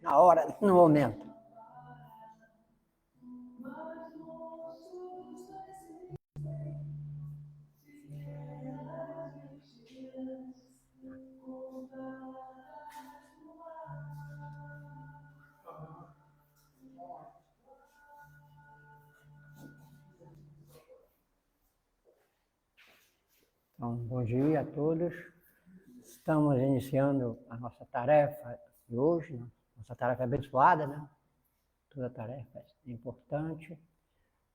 na hora, no momento. Então, bom dia a todos. Estamos iniciando a nossa tarefa de hoje, né? Nossa tarefa abençoada, né? Toda tarefa é importante.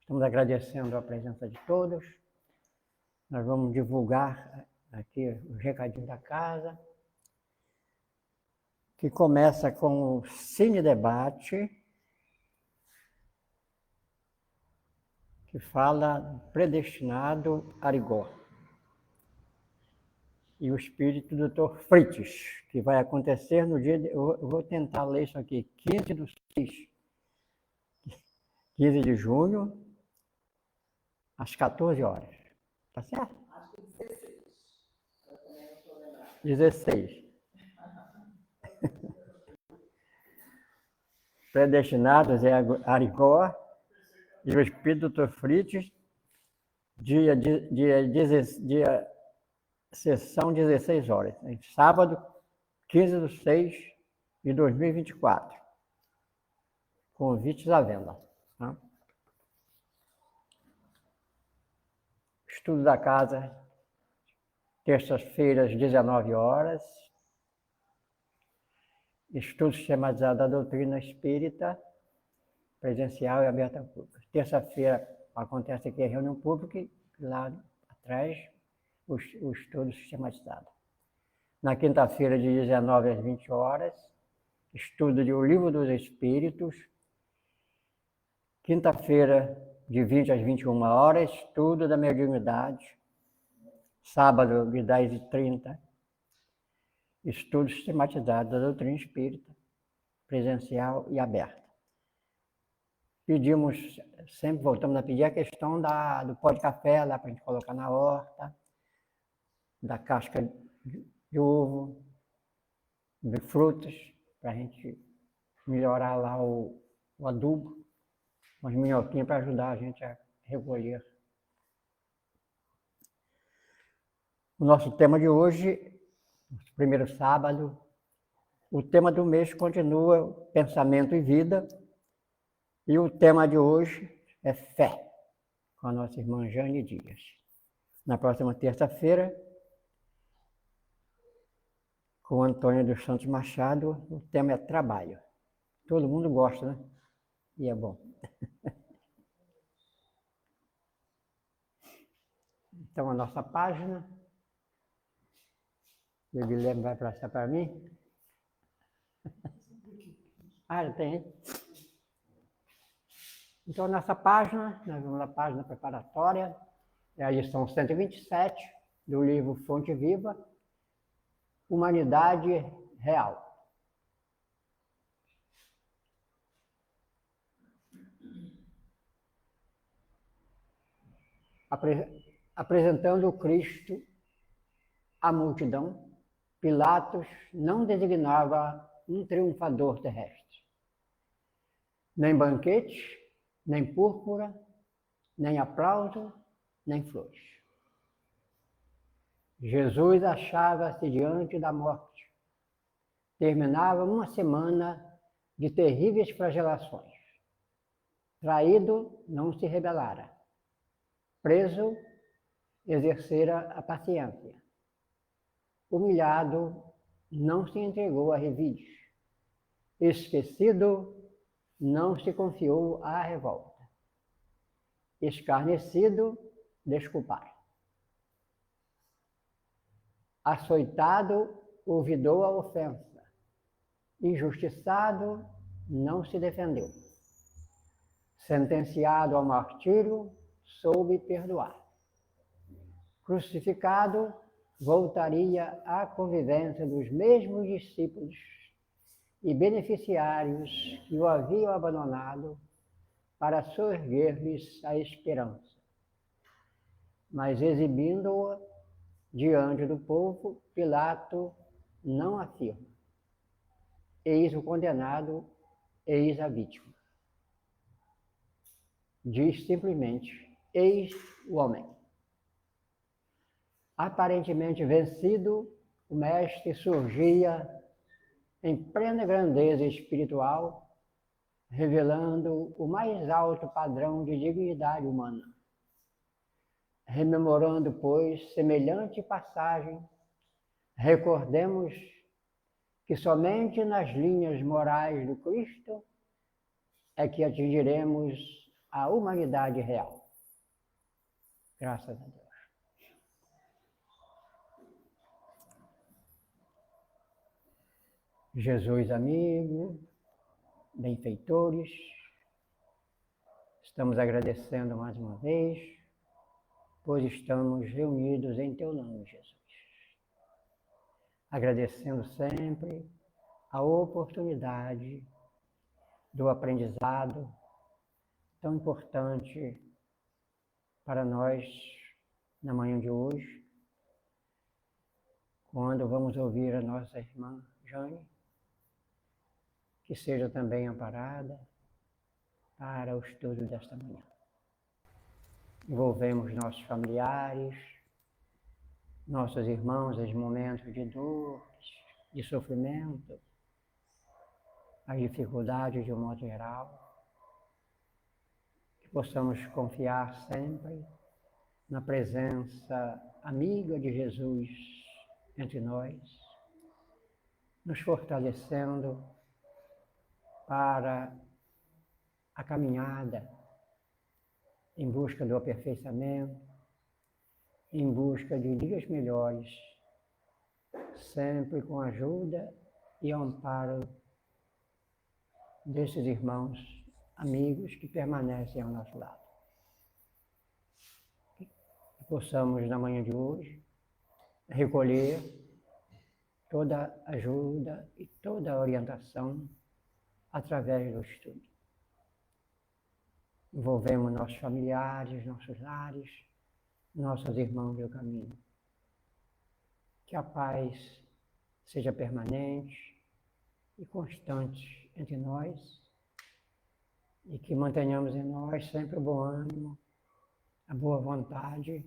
Estamos agradecendo a presença de todos. Nós vamos divulgar aqui os recadinhos da casa, que começa com o Cine Debate, que fala predestinado Arigó. E o espírito do Dr. Fritz, que vai acontecer no dia... Eu vou tentar ler isso aqui, 15 de junho, às 14 horas. Tá certo? Acho que 16. Eu também não estou lembrando. 16. Predestinados é Arigó e o espírito do Dr. Fritz, sessão 16 horas, sábado, 15/6/2024. Convites à venda. Tá? Estudo da casa, terças-feiras, 19 horas. Estudo sistematizado da doutrina espírita, presencial e aberta ao público. Terça-feira acontece aqui a reunião pública e lá atrás o estudo sistematizado. Na quinta-feira, de 19 às 20 horas, estudo de O Livro dos Espíritos. Quinta-feira, de 20 às 21 horas, estudo da mediunidade. Sábado, de 10h30, estudo sistematizado da doutrina espírita, presencial e aberta. Pedimos, sempre voltamos a pedir a questão do pó de café, lá para a gente colocar na horta, da casca de ovo, de frutas, para a gente melhorar lá o adubo, umas minhoquinhas para ajudar a gente a recolher. O nosso tema de hoje, primeiro sábado, o tema do mês continua pensamento e vida, e o tema de hoje é fé, com a nossa irmã Jane Dias. Na próxima terça-feira, com o Antônio dos Santos Machado, o tema é trabalho. Todo mundo gosta, né? E é bom. Então, a nossa página, o Guilherme vai passar para mim. Ah, já tem. Então, a nossa página, nós vamos na página preparatória, é a lição 127 do livro Fonte Viva, Humanidade Real. Apresentando o Cristo à multidão, Pilatos não designava um triunfador terrestre. Nem banquete, nem púrpura, nem aplauso, nem flores. Jesus achava-se diante da morte. Terminava uma semana de terríveis flagelações. Traído, não se rebelara. Preso, exercera a paciência. Humilhado, não se entregou a revides. Esquecido, não se confiou à revolta. Escarnecido, desculpar. Açoitado, ouvidou a ofensa. Injustiçado, não se defendeu. Sentenciado ao martírio, soube perdoar. Crucificado, voltaria à convivência dos mesmos discípulos e beneficiários que o haviam abandonado para soerguer-lhes a esperança. Mas exibindo-o diante do povo, Pilato não afirma. eis o condenado, eis a vítima. Diz simplesmente, eis o homem. Aparentemente vencido, o mestre surgia em plena grandeza espiritual, revelando o mais alto padrão de dignidade humana. Rememorando, pois, semelhante passagem, recordemos que somente nas linhas morais do Cristo é que atingiremos a humanidade real. Graças a Deus. Jesus amigo, benfeitores, estamos agradecendo mais uma vez, pois estamos reunidos em teu nome, Jesus. Agradecendo sempre a oportunidade do aprendizado tão importante para nós na manhã de hoje, quando vamos ouvir a nossa irmã Jane, que seja também amparada para o estudo desta manhã. Envolvemos nossos familiares, nossos irmãos em momentos de dor, de sofrimento, as dificuldades de um modo geral, que possamos confiar sempre na presença amiga de Jesus entre nós, nos fortalecendo para a caminhada em busca do aperfeiçoamento, em busca de dias melhores, sempre com a ajuda e amparo desses irmãos, amigos que permanecem ao nosso lado. Que possamos, na manhã de hoje, recolher toda ajuda e toda orientação através do estudo. Envolvemos nossos familiares, nossos lares, nossos irmãos do caminho. Que a paz seja permanente e constante entre nós e que mantenhamos em nós sempre o bom ânimo, a boa vontade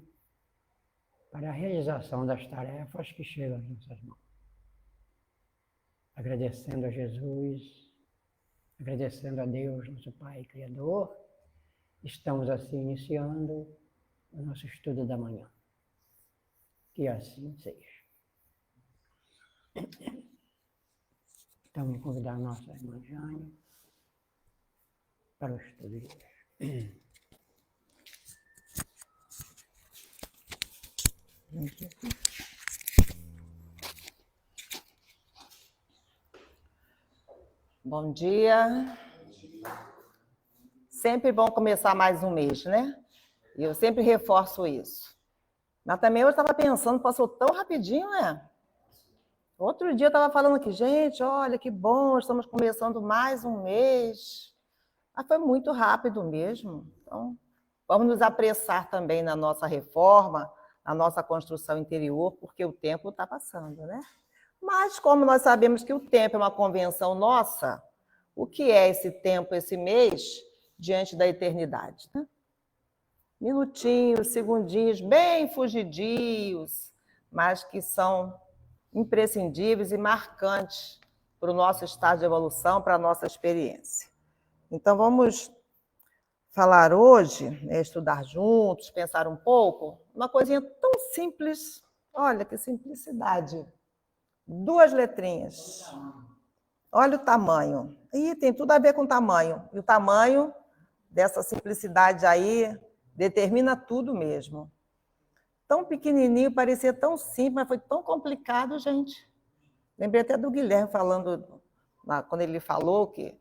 para a realização das tarefas que chegam às nossas mãos. Agradecendo a Jesus, agradecendo a Deus, nosso Pai Criador, estamos assim iniciando o nosso estudo da manhã. Que assim seja. Então, vou convidar a nossa irmã Jane para o estudo de hoje. Bom dia. Sempre bom começar mais um mês, né? E eu sempre reforço isso. Mas também eu estava pensando, passou tão rapidinho, né? Outro dia eu estava falando aqui, gente, olha que bom, estamos começando mais um mês. Mas foi muito rápido mesmo. Então, vamos nos apressar também na nossa reforma, na nossa construção interior, porque o tempo está passando, né? Mas como nós sabemos que o tempo é uma convenção nossa, o que é esse tempo, esse mês, diante da eternidade, né? Minutinhos, segundinhos, bem fugidios, mas que são imprescindíveis e marcantes para o nosso estado de evolução, para a nossa experiência. Então, vamos falar hoje, né, estudar juntos, pensar um pouco, uma coisinha tão simples, olha que simplicidade, 2 letrinhas, olha o tamanho, e tem tudo a ver com tamanho, e o tamanho dessa simplicidade aí determina tudo mesmo. Tão pequenininho, parecia tão simples, mas foi tão complicado, gente. Lembrei até do Guilherme falando, quando ele falou que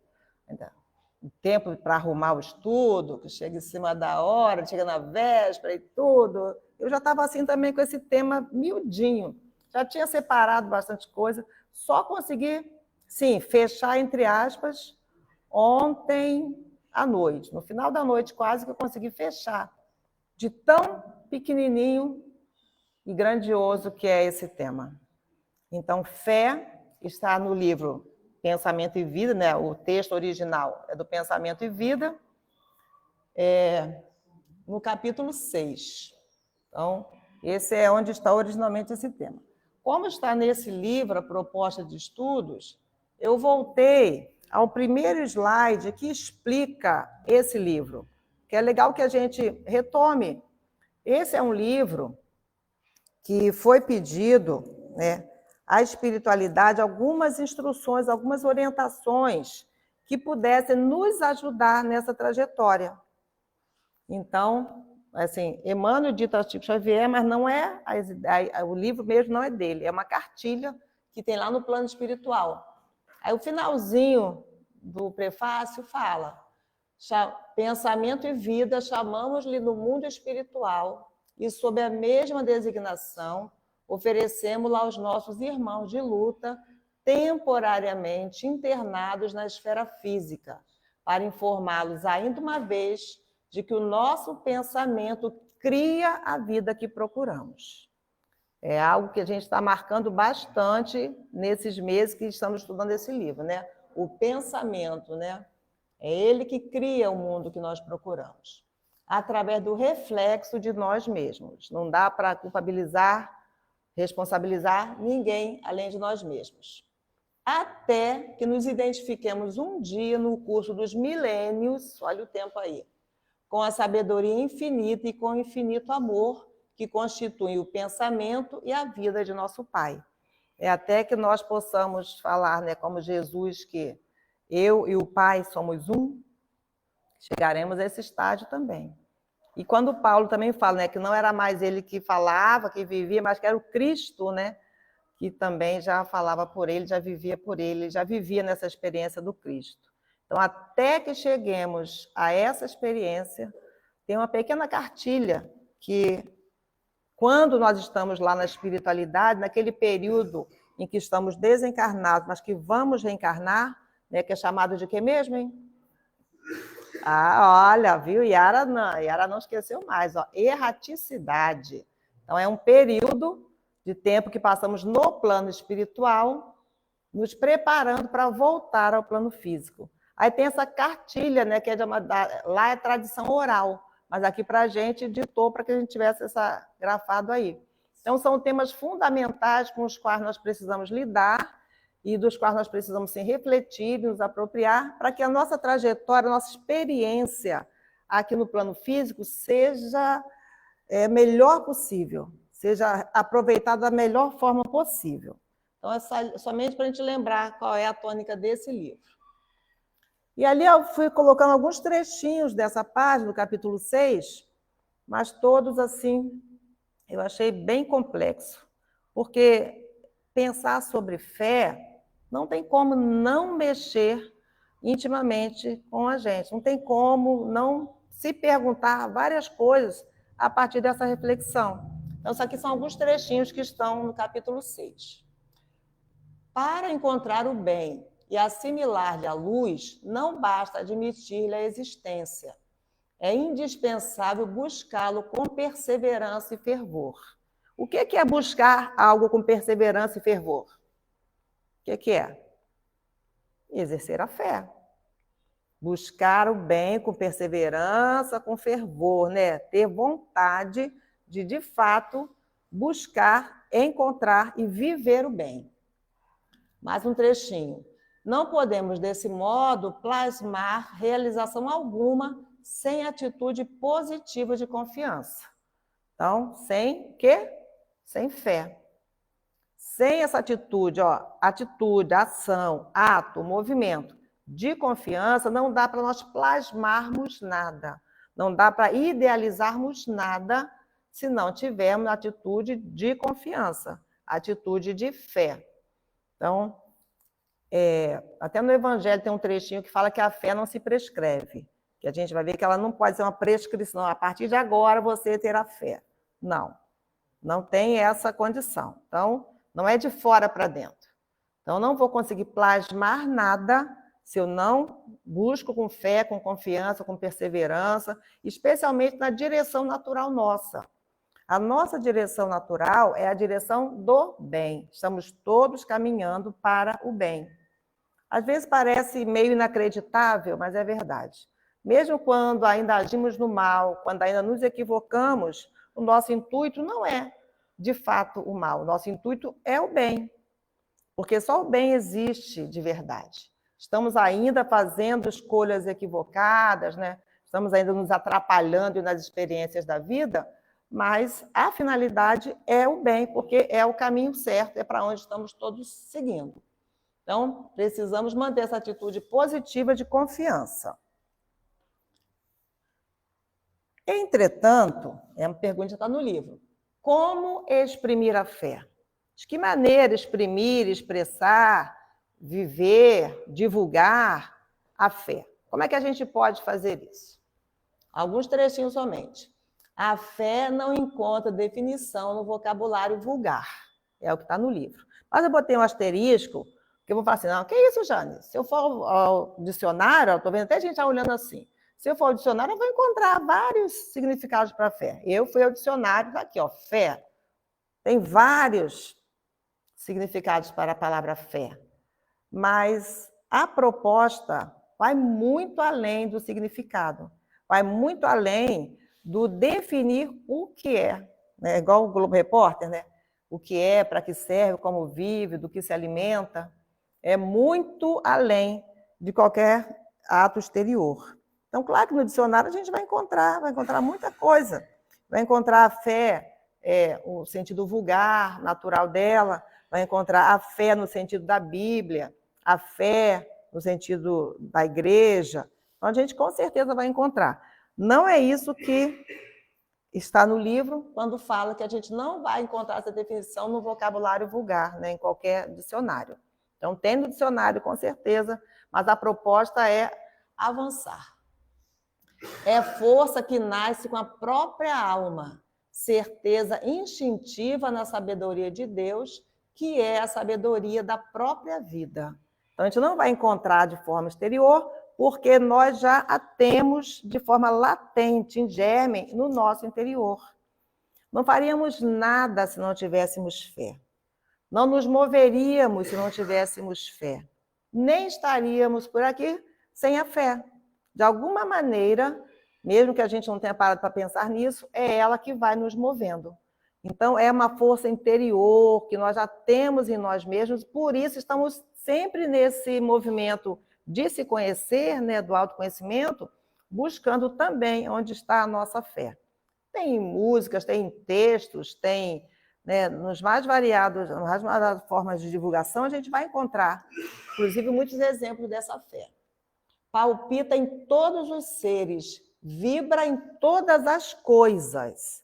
o tempo para arrumar o estudo, que chega em cima da hora, chega na véspera e tudo. Eu já estava assim também com esse tema miudinho. Já tinha separado bastante coisa, só consegui, sim, fechar, entre aspas, ontem à noite. No final da noite, quase que eu consegui fechar. De tão pequenininho e grandioso que é esse tema. Então, fé está no livro Pensamento e Vida, né? O texto original é do Pensamento e Vida, no capítulo 6. Então, esse é onde está originalmente esse tema. Como está nesse livro a proposta de estudos, eu voltei ao primeiro slide que explica esse livro, que é legal que a gente retome. Esse é um livro que foi pedido, né, à espiritualidade algumas instruções, algumas orientações que pudessem nos ajudar nessa trajetória. Então, assim, Emmanuel dita a Chico Xavier, mas não é o livro mesmo não é dele, é uma cartilha que tem lá no plano espiritual. Aí o finalzinho do prefácio fala: pensamento e vida chamamos-lhe no mundo espiritual e sob a mesma designação oferecemos-la aos nossos irmãos de luta temporariamente internados na esfera física, para informá-los ainda uma vez de que o nosso pensamento cria a vida que procuramos. É algo que a gente está marcando bastante nesses meses que estamos estudando esse livro, né? O pensamento, né? É ele que cria o mundo que nós procuramos, através do reflexo de nós mesmos. Não dá para culpabilizar, responsabilizar ninguém além de nós mesmos. Até que nos identifiquemos um dia no curso dos milênios, olha o tempo aí, com a sabedoria infinita e com o infinito amor que constituem o pensamento e a vida de nosso Pai. É até que nós possamos falar, né, como Jesus, que eu e o Pai somos um, chegaremos a esse estágio também. E quando Paulo também fala, né, que não era mais ele que falava, que vivia, mas que era o Cristo, né, que também já falava por ele, já vivia por ele, já vivia nessa experiência do Cristo. Então, até que cheguemos a essa experiência, tem uma pequena cartilha que, quando nós estamos lá na espiritualidade, naquele período em que estamos desencarnados, mas que vamos reencarnar, né, que é chamado de quê mesmo, hein? Ah, olha, viu? Yara não esqueceu mais, ó, erraticidade. Então, é um período de tempo que passamos no plano espiritual, nos preparando para voltar ao plano físico. Aí tem essa cartilha, né, que é lá é tradição oral, mas aqui para a gente ditou para que a gente tivesse essa grafado aí. Então, são temas fundamentais com os quais nós precisamos lidar e dos quais nós precisamos sim, refletir e nos apropriar para que a nossa trajetória, a nossa experiência aqui no plano físico seja melhor possível, seja aproveitada da melhor forma possível. Então, é somente para a gente lembrar qual é a tônica desse livro. E ali eu fui colocando alguns trechinhos dessa página, do capítulo 6, mas todos, assim, eu achei bem complexo, porque pensar sobre fé não tem como não mexer intimamente com a gente, não tem como não se perguntar várias coisas a partir dessa reflexão. Então, isso aqui são alguns trechinhos que estão no capítulo 6. Para encontrar o bem e assimilar-lhe a luz, não basta admitir-lhe a existência. É indispensável buscá-lo com perseverança e fervor. O que é buscar algo com perseverança e fervor? O que é? Exercer a fé. Buscar o bem com perseverança, com fervor, né? Ter vontade de fato, buscar, encontrar e viver o bem. Mais um trechinho. Não podemos, desse modo, plasmar realização alguma sem atitude positiva de confiança. Então, sem quê? Sem fé. Sem essa atitude, atitude, ação, ato, movimento de confiança, não dá para nós plasmarmos nada. Não dá para idealizarmos nada se não tivermos atitude de confiança, atitude de fé. Então, até no Evangelho tem um trechinho que fala que a fé não se prescreve, que a gente vai ver que ela não pode ser uma prescrição, a partir de agora você terá fé. Não, não tem essa condição. Então, não é de fora para dentro. Então, não vou conseguir plasmar nada se eu não busco com fé, com confiança, com perseverança, especialmente na direção natural nossa. A nossa direção natural é a direção do bem. Estamos todos caminhando para o bem. Às vezes parece meio inacreditável, mas é verdade. Mesmo quando ainda agimos no mal, quando ainda nos equivocamos, o nosso intuito não é, de fato, o mal. O nosso intuito é o bem, porque só o bem existe de verdade. Estamos ainda fazendo escolhas equivocadas, né? Estamos ainda nos atrapalhando nas experiências da vida, mas a finalidade é o bem, porque é o caminho certo, é para onde estamos todos seguindo. Então, precisamos manter essa atitude positiva de confiança. Entretanto, é uma pergunta que está no livro, como exprimir a fé? De que maneira exprimir, expressar, viver, divulgar a fé? Como é que a gente pode fazer isso? Alguns trechinhos somente. A fé não encontra definição no vocabulário vulgar. É o que está no livro. Mas eu botei um asterisco, porque eu vou falar assim, não, que isso, Jane? Se eu for ao dicionário, estou vendo até gente olhando assim, se eu for ao dicionário, eu vou encontrar vários significados para fé. Eu fui ao dicionário, está aqui, ó, fé. Tem vários significados para a palavra fé. Mas a proposta vai muito além do significado. Vai muito além do definir o que é. Né? Igual o Globo Repórter, né? O que é, para que serve, como vive, do que se alimenta. É muito além de qualquer ato exterior. Então, claro que no dicionário a gente vai encontrar muita coisa. Vai encontrar a fé, o sentido vulgar, natural dela, vai encontrar a fé no sentido da Bíblia, a fé no sentido da igreja. Então, a gente com certeza vai encontrar. Não é isso que está no livro, quando fala que a gente não vai encontrar essa definição no vocabulário vulgar, né, em qualquer dicionário. Então, tem no dicionário, com certeza, mas a proposta é avançar. É força que nasce com a própria alma, certeza instintiva na sabedoria de Deus, que é a sabedoria da própria vida. Então, a gente não vai encontrar de forma exterior, porque nós já a temos de forma latente, em germe, no nosso interior. Não faríamos nada se não tivéssemos fé. Não nos moveríamos se não tivéssemos fé. Nem estaríamos por aqui sem a fé. De alguma maneira, mesmo que a gente não tenha parado para pensar nisso, é ela que vai nos movendo. Então, é uma força interior que nós já temos em nós mesmos, por isso estamos sempre nesse movimento de se conhecer, né, do autoconhecimento, buscando também onde está a nossa fé. Tem músicas, tem textos, tem, né, nas mais variadas formas de divulgação, a gente vai encontrar, inclusive, muitos exemplos dessa fé. Palpita em todos os seres, vibra em todas as coisas.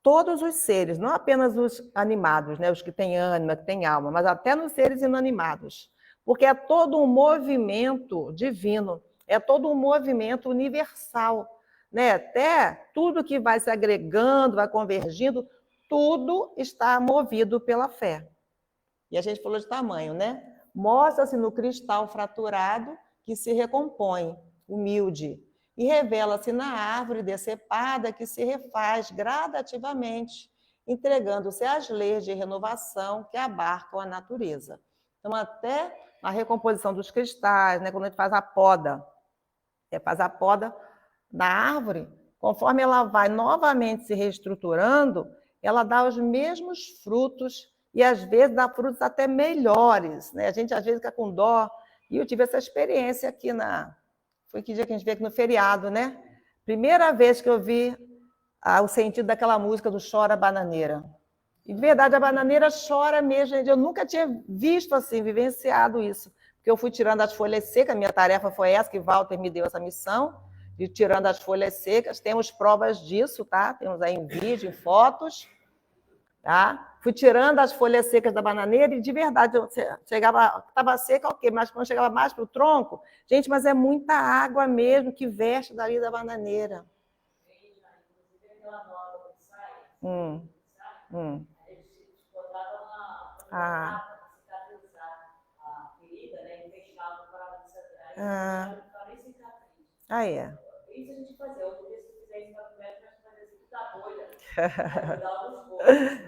Todos os seres, não apenas os animados, né, os que têm ânima, que têm alma, mas até nos seres inanimados. Porque é todo um movimento divino, é todo um movimento universal. Né? Até tudo que vai se agregando, vai convergindo, tudo está movido pela fé. E a gente falou de tamanho, né? Mostra-se no cristal fraturado que se recompõe, humilde, e revela-se na árvore decepada que se refaz gradativamente, entregando-se às leis de renovação que abarcam a natureza. Então, até a recomposição dos cristais, né, quando a gente faz a poda da árvore, conforme ela vai novamente se reestruturando, ela dá os mesmos frutos e, às vezes, dá frutos até melhores. Né? A gente, às vezes, fica com dó. E eu tive essa experiência aqui Foi que dia que a gente veio aqui no feriado, né? Primeira vez que eu vi o sentido daquela música do Chora Bananeira. E, de verdade, a bananeira chora mesmo. Eu nunca tinha visto assim, vivenciado isso. Porque eu fui tirando as folhas secas, minha tarefa foi essa, que Walter me deu essa missão, de tirando as folhas secas. Temos provas disso, tá? Temos aí em vídeo, em fotos. Tá? Fui tirando as folhas secas da bananeira e, de verdade, eu chegava, estava seca, ok, mas quando chegava mais para o tronco, gente, mas é muita água mesmo que veste dali da bananeira. Ah, é. Isso a gente fazia. Outra vez que fizer isso para o médico, a gente vai dizer que tá doida.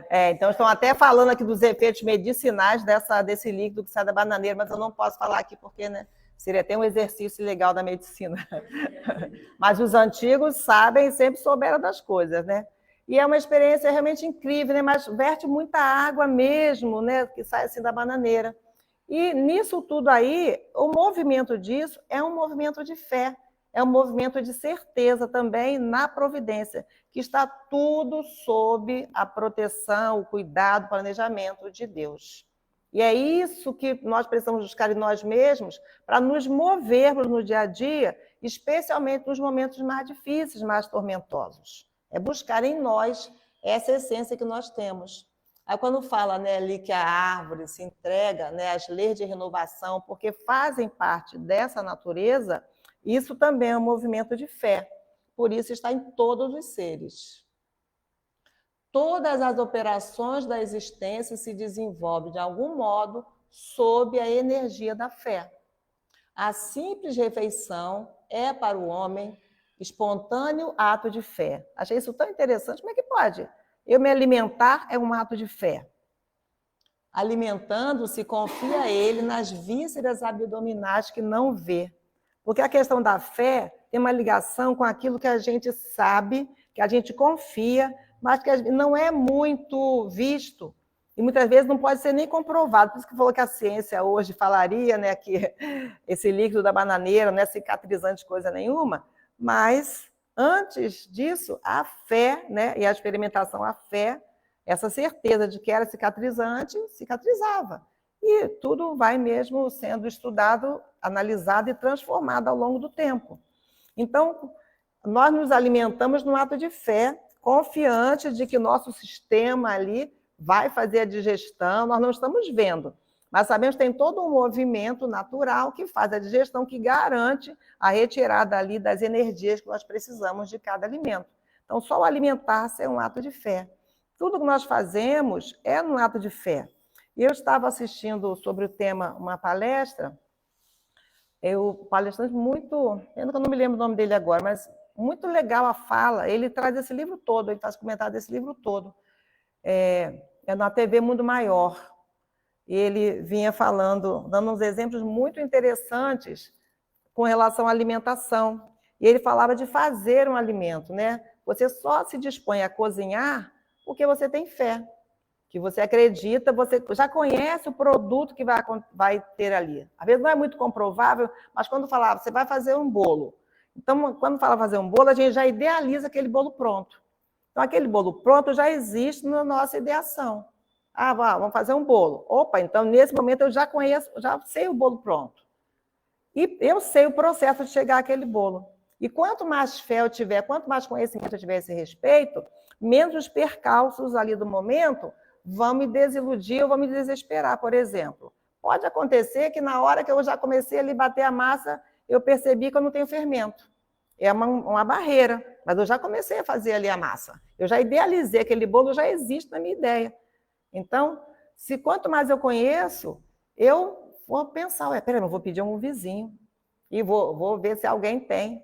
Então, estão até falando aqui dos efeitos medicinais desse líquido que sai da bananeira, mas eu não posso falar aqui porque, né, seria até um exercício legal da medicina. Mas os antigos sabem e sempre souberam das coisas, né? E é uma experiência realmente incrível, né? Mas verte muita água mesmo, né? Que sai assim da bananeira. E nisso tudo aí, o movimento disso é um movimento de fé, é um movimento de certeza também na providência, que está tudo sob a proteção, o cuidado, o planejamento de Deus. E é isso que nós precisamos buscar em nós mesmos para nos movermos no dia a dia, especialmente nos momentos mais difíceis, mais tormentosos. É buscar em nós essa essência que nós temos. Aí quando fala, né, ali que a árvore se entrega, né, às leis de renovação, porque fazem parte dessa natureza, isso também é um movimento de fé. Por isso está em todos os seres. Todas as operações da existência se desenvolvem, de algum modo, sob a energia da fé. A simples refeição é, para o homem, espontâneo ato de fé. Achei isso tão interessante. Como é que pode? Eu me alimentar é um ato de fé. Alimentando-se, confia ele nas vísceras abdominais que não vê. Porque a questão da fé tem uma ligação com aquilo que a gente sabe, que a gente confia, mas que não é muito visto. E muitas vezes não pode ser nem comprovado. Por isso que falou que a ciência hoje falaria, né, que esse líquido da bananeira não é cicatrizante coisa nenhuma, mas antes disso, a fé, né, e a experimentação, a fé, essa certeza de que era cicatrizante, cicatrizava. E tudo vai mesmo sendo estudado, analisado e transformado ao longo do tempo. Então, nós nos alimentamos no ato de fé, confiante de que nosso sistema ali vai fazer a digestão, nós não estamos vendo, mas sabemos que tem todo um movimento natural que faz a digestão, que garante a retirada ali das energias que nós precisamos de cada alimento. Então, só o alimentar-se é um ato de fé. Tudo que nós fazemos é um ato de fé. E eu estava assistindo sobre o tema uma palestra, o palestrante muito, eu não me lembro o nome dele agora, mas muito legal a fala, ele traz esse livro todo, ele faz comentário desse livro todo. É na TV Mundo Maior. E ele vinha falando, dando uns exemplos muito interessantes com relação à alimentação. E ele falava de fazer um alimento, né? Você só se dispõe a cozinhar porque você tem fé, que você acredita, você já conhece o produto que vai ter ali. Às vezes não é muito comprovável, mas quando falava, você vai fazer um bolo. Então, quando fala fazer um bolo, a gente já idealiza aquele bolo pronto. Então, aquele bolo pronto já existe na nossa ideação. Vamos fazer um bolo. Opa, então, nesse momento, eu já conheço, já sei o bolo pronto. E eu sei o processo de chegar àquele bolo. E quanto mais fé eu tiver, quanto mais conhecimento eu tiver a esse respeito, menos os percalços ali do momento vão me desiludir ou vão me desesperar, por exemplo. Pode acontecer que na hora que eu já comecei a bater a massa, eu percebi que eu não tenho fermento. É uma barreira, mas eu já comecei a fazer ali a massa. Eu já idealizei aquele bolo, já existe na minha ideia. Então, se quanto mais eu conheço, eu vou pensar, peraí, eu vou pedir a um vizinho e vou ver se alguém tem.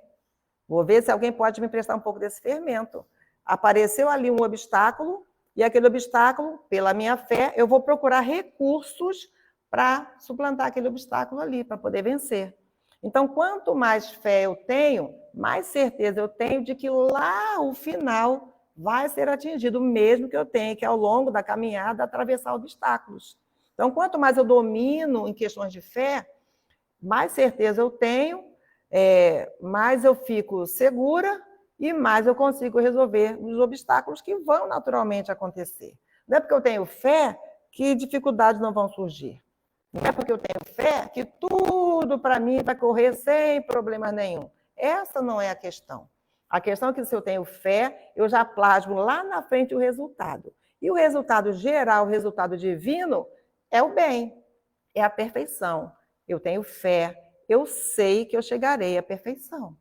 Vou ver se alguém pode me emprestar um pouco desse fermento. Apareceu ali um obstáculo, e aquele obstáculo, pela minha fé, eu vou procurar recursos para suplantar aquele obstáculo ali, para poder vencer. Então, quanto mais fé eu tenho, mais certeza eu tenho de que lá o final vai ser atingido, mesmo que eu tenha que, ao longo da caminhada, atravessar obstáculos. Então, quanto mais eu domino em questões de fé, mais certeza eu tenho, mais eu fico segura e mais eu consigo resolver os obstáculos que vão naturalmente acontecer. Não é porque eu tenho fé que dificuldades não vão surgir. Não é porque eu tenho fé que tudo para mim vai correr sem problema nenhum. Essa não é a questão. A questão é que se eu tenho fé, eu já plasmo lá na frente o resultado. E o resultado geral, o resultado divino, é o bem, é a perfeição. Eu tenho fé, eu sei que eu chegarei à perfeição.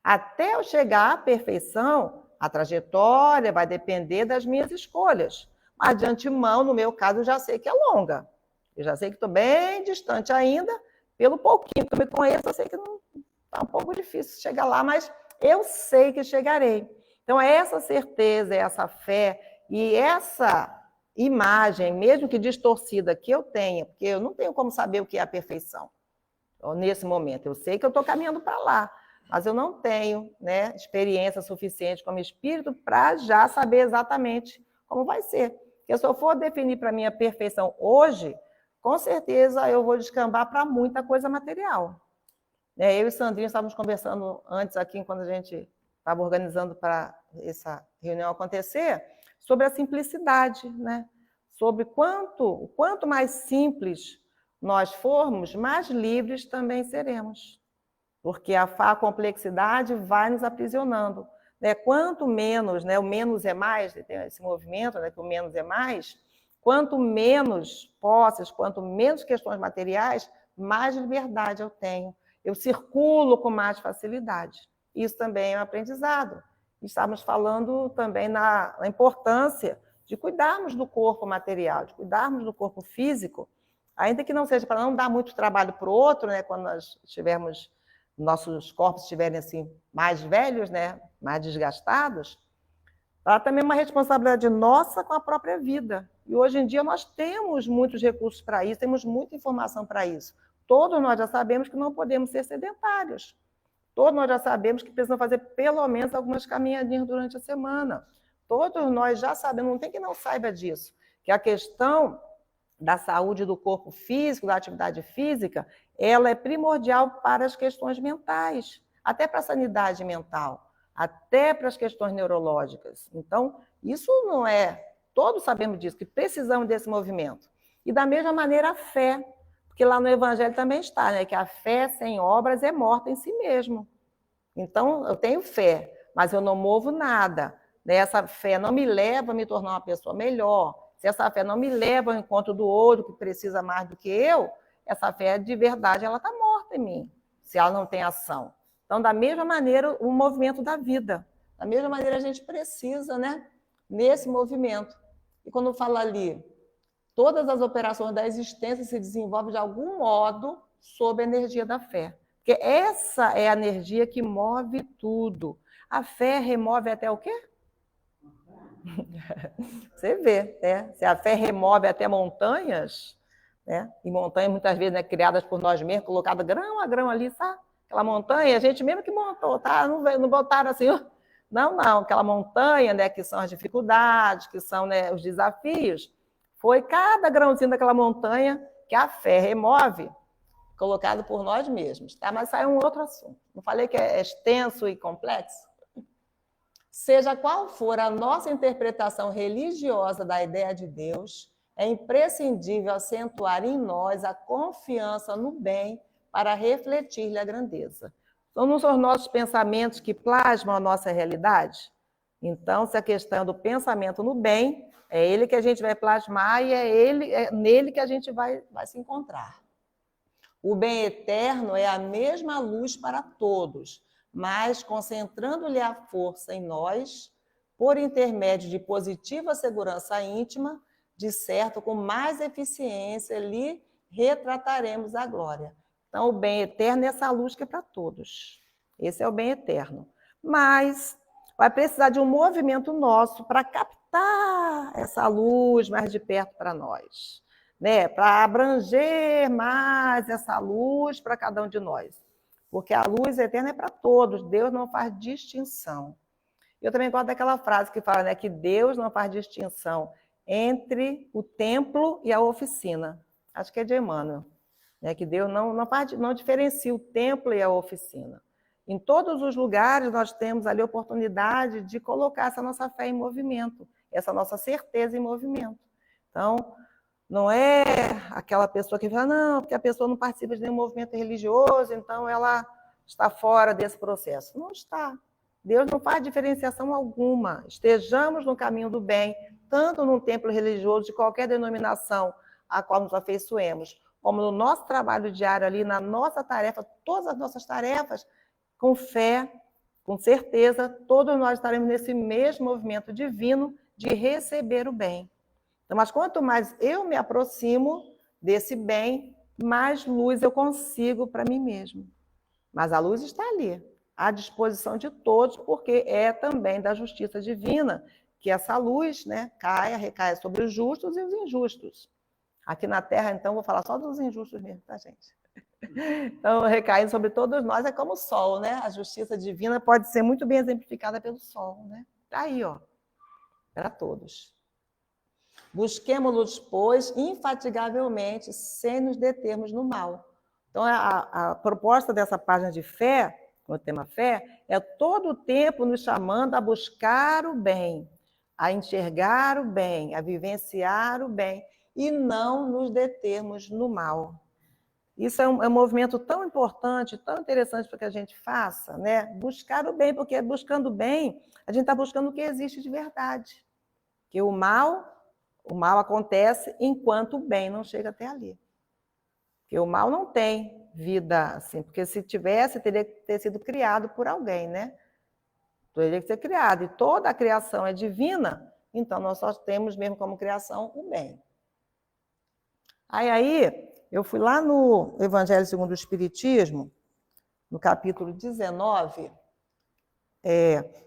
Até eu chegar à perfeição, a trajetória vai depender das minhas escolhas. Mas de antemão, no meu caso, eu já sei que é longa. Eu já sei que estou bem distante ainda, pelo pouquinho que eu me conheço, eu sei que está um pouco difícil chegar lá, mas eu sei que chegarei. Então, essa certeza, essa fé e essa imagem, mesmo que distorcida, que eu tenha, porque eu não tenho como saber o que é a perfeição nesse momento. Eu sei que eu estou caminhando para lá, mas eu não tenho, né, experiência suficiente como espírito para já saber exatamente como vai ser. Porque se eu for definir para mim a perfeição hoje, com certeza eu vou descambar para muita coisa material. Eu e Sandrinha estávamos conversando antes aqui, quando a gente estava organizando para essa reunião acontecer, sobre a simplicidade, né? Sobre quanto mais simples nós formos, mais livres também seremos. Porque a complexidade vai nos aprisionando. Né? Quanto menos, né, o menos é mais, tem esse movimento, né, que o menos é mais, quanto menos posses, quanto menos questões materiais, mais liberdade eu tenho. Eu circulo com mais facilidade. Isso também é um aprendizado. Estamos falando também na importância de cuidarmos do corpo material, de cuidarmos do corpo físico, ainda que não seja para não dar muito trabalho para o outro, né, quando nós estivermos, nossos corpos estiverem assim, mais velhos, né, mais desgastados, ela também é uma responsabilidade nossa com a própria vida. E hoje em dia nós temos muitos recursos para isso, temos muita informação para isso. Todos nós já sabemos que não podemos ser sedentários. Todos nós já sabemos que precisamos fazer pelo menos algumas caminhadinhas durante a semana. Todos nós já sabemos, não tem quem não saiba disso, que a questão da saúde do corpo físico, da atividade física, ela é primordial para as questões mentais, até para a sanidade mental, até para as questões neurológicas. Então, isso não é... Todos sabemos disso, que precisamos desse movimento. E, da mesma maneira, a fé, porque lá no Evangelho também está, né, que a fé sem obras é morta em si mesmo. Então, eu tenho fé, mas eu não movo nada. Né? Essa fé não me leva a me tornar uma pessoa melhor. Se essa fé não me leva ao encontro do outro, que precisa mais do que eu, essa fé de verdade ela está morta em mim, se ela não tem ação. Então, da mesma maneira, o movimento da vida. Da mesma maneira, a gente precisa, né, nesse movimento. E quando fala ali, todas as operações da existência se desenvolvem de algum modo sob a energia da fé. Porque essa é a energia que move tudo. A fé remove até o quê? Você vê, né? Se a fé remove até montanhas, né? E montanhas muitas vezes, né, criadas por nós mesmos, colocadas grão a grão ali, sabe? Aquela montanha, a gente mesmo que montou, tá? Não botaram assim, não, aquela montanha, né, que são as dificuldades, que são, né, os desafios, foi cada grãozinho daquela montanha que a fé remove, colocado por nós mesmos, tá? Mas sai um outro assunto. Não falei que é extenso e complexo? Seja qual for a nossa interpretação religiosa da ideia de Deus, é imprescindível acentuar em nós a confiança no bem para refletir-lhe a grandeza. Então, não são os nossos pensamentos que plasmam a nossa realidade? Então, se a questão do pensamento no bem, é ele que a gente vai plasmar e é nele que a gente vai se encontrar. O bem eterno é a mesma luz para todos, mas concentrando-lhe a força em nós, por intermédio de positiva segurança íntima, de certo, com mais eficiência, lhe retrataremos a glória. Então, o bem eterno é essa luz que é para todos. Esse é o bem eterno. Mas vai precisar de um movimento nosso para captar essa luz mais de perto para nós, né? Para abranger mais essa luz para cada um de nós. Porque a luz eterna é para todos, Deus não faz distinção. Eu também gosto daquela frase que fala, né, que Deus não faz distinção entre o templo e a oficina. Acho que é de Emmanuel, né, que Deus não diferencia o templo e a oficina. Em todos os lugares nós temos ali a oportunidade de colocar essa nossa fé em movimento, essa nossa certeza em movimento. Então, não é aquela pessoa que fala, não, porque a pessoa não participa de nenhum movimento religioso, então ela está fora desse processo. Não está. Deus não faz diferenciação alguma. Estejamos no caminho do bem, tanto num templo religioso de qualquer denominação a qual nos afeiçoemos, como no nosso trabalho diário ali, na nossa tarefa, todas as nossas tarefas, com fé, com certeza, todos nós estaremos nesse mesmo movimento divino de receber o bem. Então, mas quanto mais eu me aproximo desse bem, mais luz eu consigo para mim mesmo. Mas a luz está ali. à disposição de todos, porque é também da justiça divina que essa luz, né, recaia sobre os justos e os injustos. Aqui na Terra, então, vou falar só dos injustos mesmo, tá, gente? Então, recaindo sobre todos nós é como o sol, né? A justiça divina pode ser muito bem exemplificada pelo sol, né? Tá aí, ó, para todos. Busquemo-los, pois, infatigavelmente, sem nos determos no mal. Então, a proposta dessa página de fé, com o tema fé, é todo o tempo nos chamando a buscar o bem, a enxergar o bem, a vivenciar o bem, e não nos determos no mal. Isso é um movimento tão importante, tão interessante para que a gente faça, né? Buscar o bem, porque buscando o bem, a gente está buscando o que existe de verdade. Porque o mal acontece enquanto o bem não chega até ali. Porque o mal não tem vida assim, porque se tivesse, teria que ter sido criado por alguém, né? Teria que ser criado. E toda a criação é divina, então nós só temos mesmo como criação o bem. Aí eu fui lá no Evangelho segundo o Espiritismo, no capítulo 19,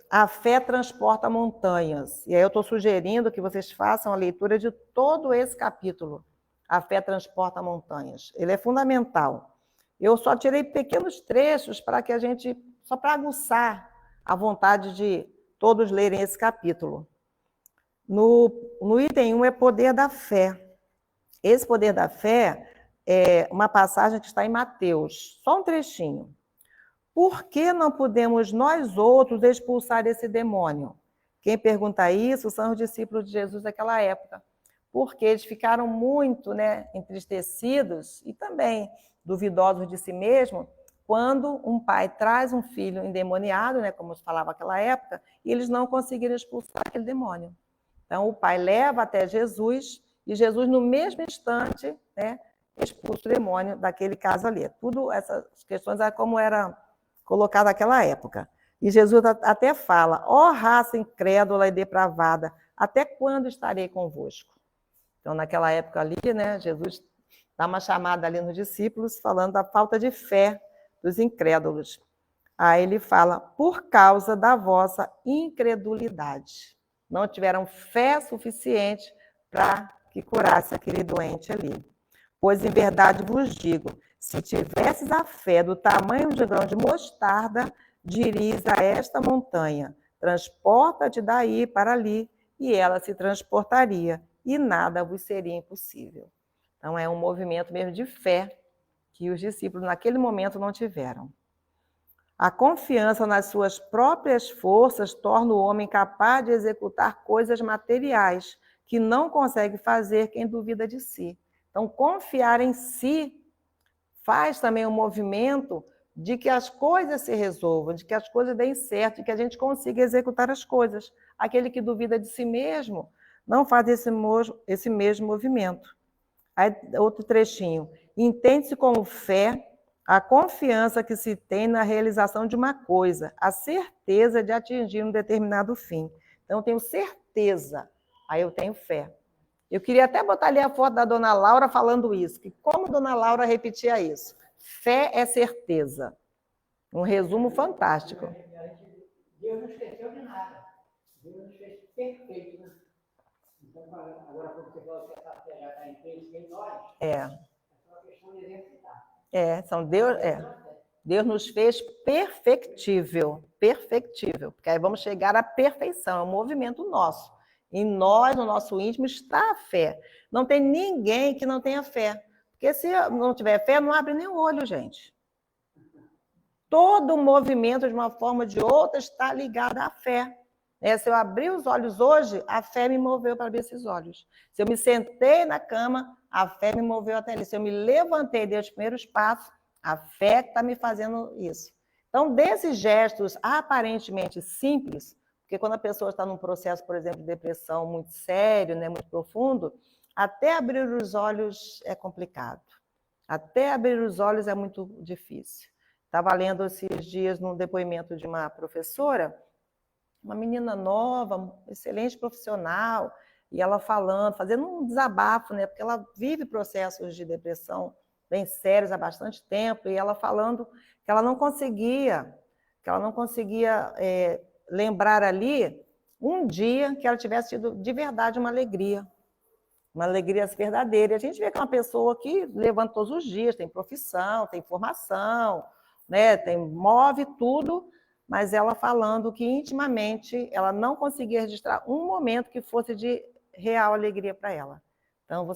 a fé transporta montanhas. E aí eu estou sugerindo que vocês façam a leitura de todo esse capítulo. A fé transporta montanhas. Ele é fundamental. Eu só tirei pequenos trechos para que a gente, só para aguçar a vontade de todos lerem esse capítulo. No item 1 é poder da fé. Esse poder da fé é uma passagem que está em Mateus, só um trechinho. Por que não podemos nós outros expulsar esse demônio? Quem pergunta isso são os discípulos de Jesus daquela época, porque eles ficaram muito, né, entristecidos e também duvidosos de si mesmo, quando um pai traz um filho endemoniado, né, como se falava naquela época, e eles não conseguiram expulsar aquele demônio. Então o pai leva até Jesus, e Jesus, no mesmo instante, né, expulsa o demônio daquele caso ali. Tudo essas questões é como era colocado naquela época. E Jesus até fala, ó raça incrédula e depravada, até quando estarei convosco? Então, naquela época ali, né, Jesus dá uma chamada ali nos discípulos, falando da falta de fé dos incrédulos. Aí ele fala, por causa da vossa incredulidade. Não tiveram fé suficiente para que curasse aquele doente ali. Pois, em verdade, vos digo, se tivesses a fé do tamanho de um grão de mostarda, dirias a esta montanha, transporta-te daí para ali, e ela se transportaria, e nada vos seria impossível. Então, é um movimento mesmo de fé que os discípulos, naquele momento, não tiveram. A confiança nas suas próprias forças torna o homem capaz de executar coisas materiais, que não consegue fazer quem duvida de si. Então, confiar em si faz também um movimento de que as coisas se resolvam, de que as coisas deem certo, de que a gente consiga executar as coisas. Aquele que duvida de si mesmo não faz esse mesmo movimento. Aí, outro trechinho. Entende-se como fé a confiança que se tem na realização de uma coisa, a certeza de atingir um determinado fim. Então, eu tenho certeza, aí eu tenho fé. Eu queria até botar ali a foto da dona Laura falando isso, que como a dona Laura repetia isso? Fé é certeza. Um resumo fantástico. Deus não esqueceu de nada. Deus nos fez perfeito, né? Então, agora, como você falou que essa fé já está intrínseca em nós, é só questão de exercitar. Deus nos fez perfectível, porque aí vamos chegar à perfeição, é um movimento nosso. Em nós, no nosso íntimo, está a fé. Não tem ninguém que não tenha fé. Porque se não tiver fé, não abre nem o olho, gente. Todo movimento, de uma forma ou de outra, está ligado à fé. Se eu abrir os olhos hoje, a fé me moveu para abrir esses olhos. Se eu me sentei na cama, a fé me moveu até ali. Se eu me levantei e dei os primeiros passos, a fé está me fazendo isso. Então, desses gestos aparentemente simples, porque quando a pessoa está num processo, por exemplo, de depressão muito sério, né, muito profundo, até abrir os olhos é complicado. Até abrir os olhos é muito difícil. Estava lendo esses dias num depoimento de uma professora, uma menina nova, excelente profissional, e ela falando, fazendo um desabafo, né, porque ela vive processos de depressão bem sérios há bastante tempo, e ela falando que ela não conseguia que ela não conseguia lembrar ali um dia que ela tivesse tido de verdade uma alegria verdadeira. E a gente vê que é uma pessoa que levanta todos os dias, tem profissão, tem formação, né? Move tudo, mas ela falando que intimamente ela não conseguia registrar um momento que fosse de real alegria para ela. Então,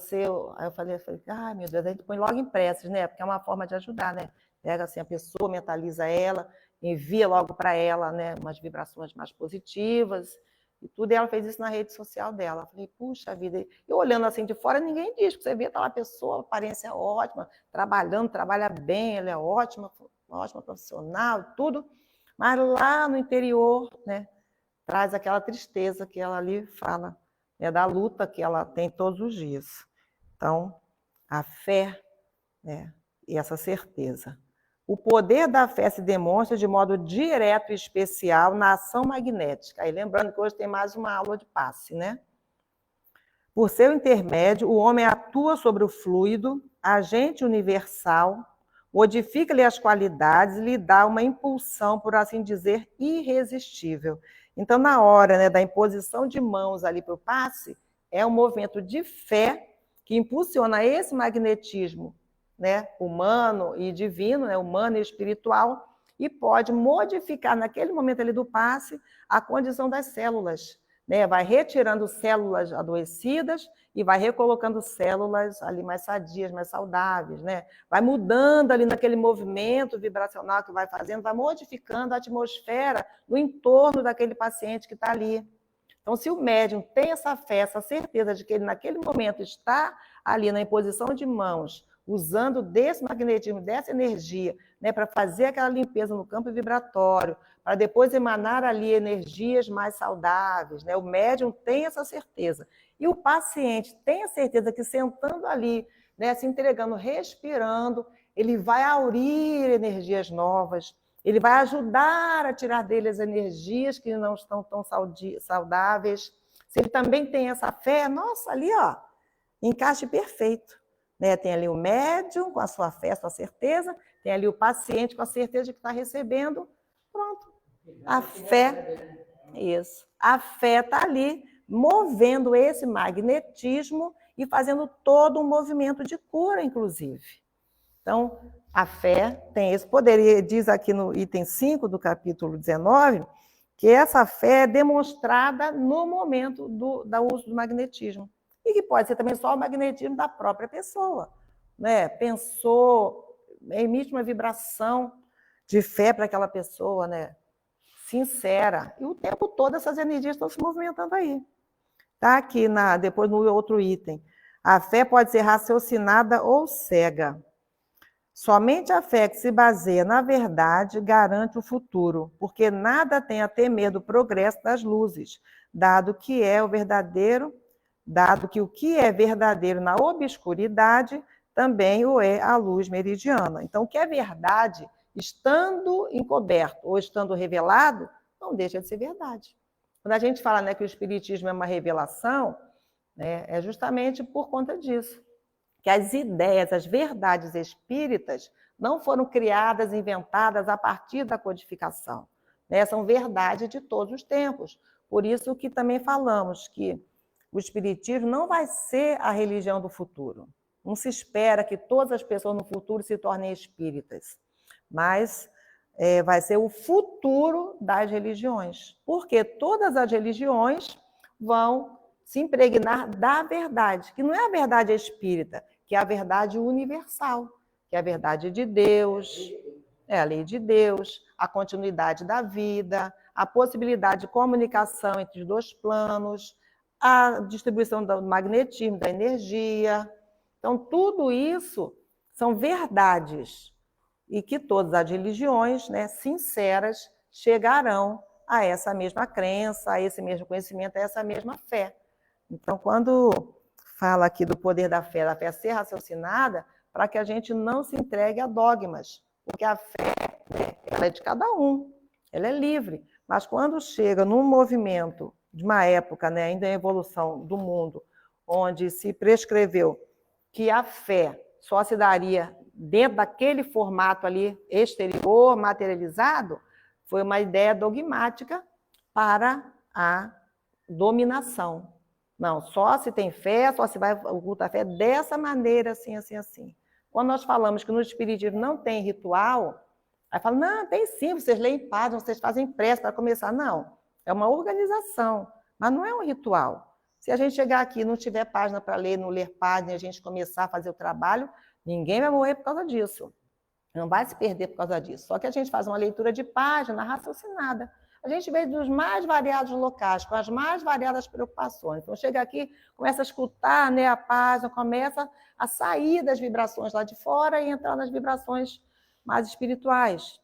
aí eu falei, ai meu Deus, a gente põe logo em preces, né? Porque é uma forma de ajudar, né? Pega assim a pessoa, mentaliza ela, envia logo para ela, né, umas vibrações mais positivas e tudo. E ela fez isso na rede social dela. Eu falei, puxa vida. E olhando assim de fora, ninguém diz, porque você vê tá uma pessoa, aparência ótima, trabalhando, trabalha bem, ela é ótima profissional, tudo. Mas lá no interior, né, traz aquela tristeza que ela ali fala, né, da luta que ela tem todos os dias. Então, a fé, né, e essa certeza. O poder da fé se demonstra de modo direto e especial na ação magnética. Aí, lembrando que hoje tem mais uma aula de passe, né? Por seu intermédio, o homem atua sobre o fluido, agente universal, modifica-lhe as qualidades e lhe dá uma impulsão, por assim dizer, irresistível. Então, na hora, né, da imposição de mãos ali para o passe, é um movimento de fé que impulsiona esse magnetismo, né, humano e divino, né, humano e espiritual, e pode modificar naquele momento ali do passe a condição das células, né, vai retirando células adoecidas e vai recolocando células ali mais sadias, mais saudáveis, né, vai mudando ali naquele movimento vibracional que vai fazendo, vai modificando a atmosfera no entorno daquele paciente que está ali. Então, se o médium tem essa fé, essa certeza de que ele naquele momento está ali na imposição de mãos, usando desse magnetismo, dessa energia, né, para fazer aquela limpeza no campo vibratório, para depois emanar ali energias mais saudáveis, né? O médium tem essa certeza. E o paciente tem a certeza que sentando ali, né, se entregando, respirando, ele vai aurir energias novas, ele vai ajudar a tirar dele as energias que não estão tão saudáveis. Se ele também tem essa fé, nossa, ali, ó, encaixe perfeito. Né? Tem ali o médium com a sua fé, a sua certeza, tem ali o paciente com a certeza de que está recebendo, pronto. A fé, isso. A fé está ali movendo esse magnetismo e fazendo todo um movimento de cura, inclusive. Então, a fé tem esse poder. E diz aqui no item 5 do capítulo 19 que essa fé é demonstrada no momento do uso do magnetismo. E que pode ser também só o magnetismo da própria pessoa, né? Pensou, emite uma vibração de fé para aquela pessoa, né? Sincera. E o tempo todo essas energias estão se movimentando aí. Está aqui depois no outro item. A fé pode ser raciocinada ou cega. Somente a fé que se baseia na verdade garante o futuro, porque nada tem a temer do progresso das luzes, dado que o que é verdadeiro na obscuridade, também o é a luz meridiana. Então, o que é verdade, estando encoberto ou estando revelado, não deixa de ser verdade. Quando a gente fala, né, que o Espiritismo é uma revelação, né, é justamente por conta disso. Que as ideias, as verdades espíritas não foram criadas, inventadas a partir da codificação. Né? São verdades de todos os tempos. Por isso que também falamos que o Espiritismo não vai ser a religião do futuro. Não se espera que todas as pessoas no futuro se tornem espíritas, mas vai ser o futuro das religiões. Porque todas as religiões vão se impregnar da verdade, que não é a verdade espírita, que é a verdade universal, que é a verdade de Deus, é a lei de Deus, a continuidade da vida, a possibilidade de comunicação entre os dois planos, a distribuição do magnetismo, da energia. Então, tudo isso são verdades e que todas as religiões, né, sinceras, chegarão a essa mesma crença, a esse mesmo conhecimento, a essa mesma fé. Então, quando fala aqui do poder da fé ser raciocinada, para que a gente não se entregue a dogmas, porque a fé, ela é de cada um, ela é livre. Mas quando chega num movimento de uma época, né, ainda em evolução do mundo, onde se prescreveu que a fé só se daria dentro daquele formato ali exterior, materializado, Foi uma ideia dogmática para a dominação. Não, só se tem fé, só se vai ocultar a fé dessa maneira, assim, assim, assim. Quando nós falamos que no Espiritismo não tem ritual, aí fala, não, tem sim, vocês leem páginas, vocês fazem prece para começar. Não, é uma organização, mas não é um ritual. Se a gente chegar aqui e não tiver página para ler, não ler página, e a gente começar a fazer o trabalho, ninguém vai morrer por causa disso. Não vai se perder por causa disso. Só que a gente faz uma leitura de página raciocinada. A gente veio dos mais variados locais, com as mais variadas preocupações. Então, chega aqui, começa a escutar, né, a página, começa a sair das vibrações lá de fora e entrar nas vibrações mais espirituais.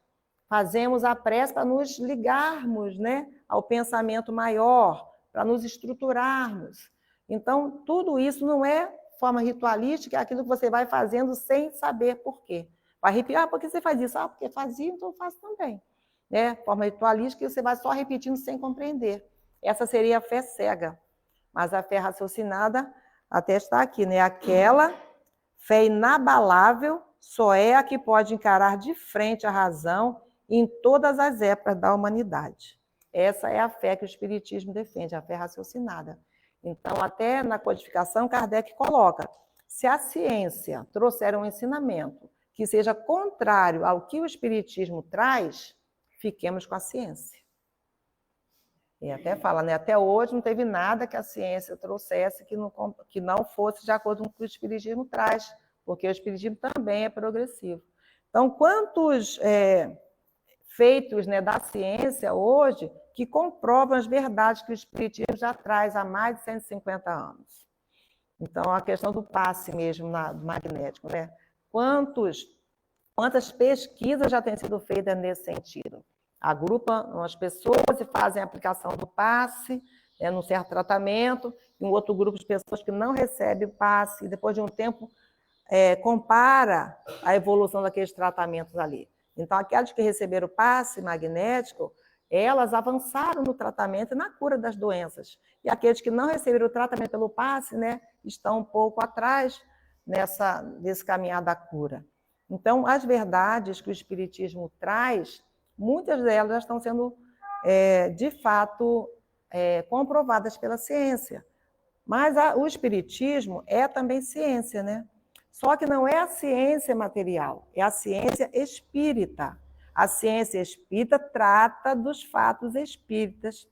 Fazemos a prece para nos ligarmos, né, ao pensamento maior, para nos estruturarmos. Então, tudo isso não é forma ritualística, é aquilo que você vai fazendo sem saber por quê. Vai repetir, por que você faz isso? Porque fazia, então eu faço também. Né? Forma ritualística, você vai só repetindo sem compreender. Essa seria a fé cega. Mas a fé raciocinada até está aqui, né? Aquela fé inabalável só é a que pode encarar de frente a razão em todas as épocas da humanidade. Essa é a fé que o Espiritismo defende, a fé raciocinada. Então, até na codificação, Kardec coloca, se a ciência trouxer um ensinamento que seja contrário ao que o Espiritismo traz, fiquemos com a ciência. E até fala, né? Até hoje não teve nada que a ciência trouxesse que não fosse de acordo com o que o Espiritismo traz, porque o Espiritismo também é progressivo. Então, quantos feitos, né, da ciência hoje que comprovam as verdades que o Espiritismo já traz há mais de 150 anos? Então, a questão do passe mesmo do magnético, né? Quantas pesquisas já têm sido feitas nesse sentido? Agrupam as pessoas e fazem a aplicação do passe, né, num certo tratamento, e um outro grupo de pessoas que não recebe o passe, e depois de um tempo compara a evolução daqueles tratamentos ali. Então, aquelas que receberam o passe magnético, elas avançaram no tratamento e na cura das doenças. E aqueles que não receberam o tratamento pelo passe, né, estão um pouco atrás desse caminhar da cura. Então, as verdades que o Espiritismo traz, muitas delas já estão sendo, de fato, comprovadas pela ciência. Mas o Espiritismo é também ciência, né? Só que não é a ciência material, é a ciência espírita. A ciência espírita trata dos fatos espíritas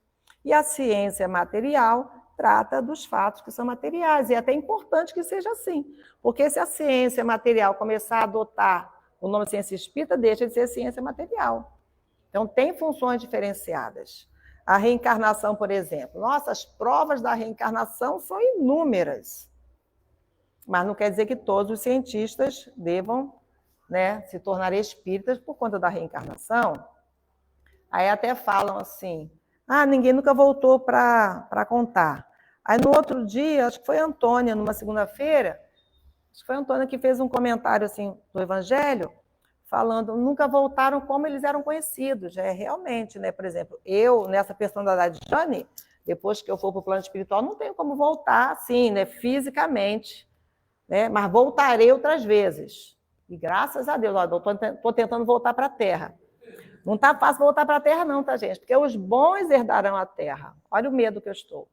e a ciência material trata dos fatos que são materiais. E é até importante que seja assim, porque se a ciência material começar a adotar o nome ciência espírita, deixa de ser ciência material. Então, tem funções diferenciadas. A reencarnação, por exemplo. Nossa, as provas da reencarnação são inúmeras. Mas não quer dizer que todos os cientistas devam, né, se tornar espíritas por conta da reencarnação. Aí até falam assim, ninguém nunca voltou para contar. Aí no outro dia, acho que foi a Antônia, numa segunda-feira, acho que foi a Antônia que fez um comentário assim, do Evangelho, falando, nunca voltaram como eles eram conhecidos. Realmente, né? Por exemplo, eu, nessa personalidade de Jane, depois que eu for para o plano espiritual, não tenho como voltar assim, né, fisicamente, né? Mas voltarei outras vezes. E graças a Deus, estou tentando voltar para a Terra. Não está fácil voltar para a Terra não, tá, gente? Porque os bons herdarão a Terra. Olha o medo que eu estou.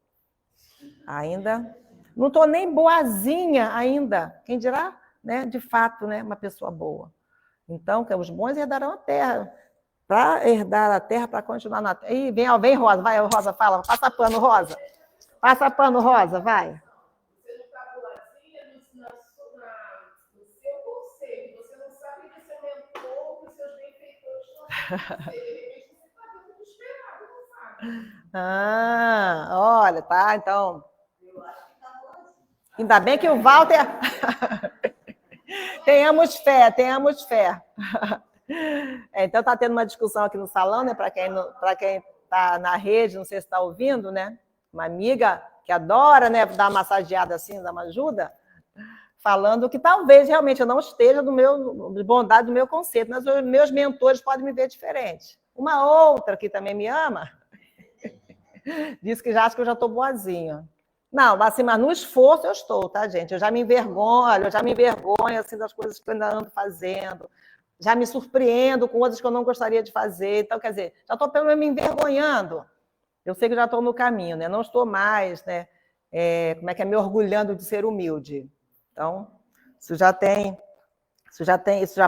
Ainda não estou nem boazinha ainda. Quem dirá, né, de fato, né, uma pessoa boa. Então, que os bons herdarão a Terra. Para herdar a Terra, para continuar na Terra. Ih, vem, Rosa, vai, Rosa, fala. Passa pano, Rosa. Passa pano, Rosa, vai. Você não está boazinha no seu conceito. Você não sabe que seu mentor, que seus benfeitores estão assim. De repente, você está dentro do esperado, não sabe? Olha, tá, então. Eu acho que está boazinha. Ainda bem que o Walter... Tenhamos fé, tenhamos fé. Então, está tendo uma discussão aqui no salão, né? Para quem está na rede, não sei se está ouvindo, né? Uma amiga que adora, né, dar uma massageada assim, dar uma ajuda, falando que talvez realmente eu não esteja de bondade do meu conceito, mas os meus mentores podem me ver diferente. Uma outra que também me ama, disse que já acha que eu já estou boazinha. Não, assim, mas no esforço eu estou, tá, gente? Eu já me envergonho assim, das coisas que eu ainda ando fazendo. já me surpreendo com outras que eu não gostaria de fazer. Então, quer dizer, já estou pelo menos me envergonhando. Eu sei que já estou no caminho, né? Não estou mais, né? Me orgulhando de ser humilde. Então, isso já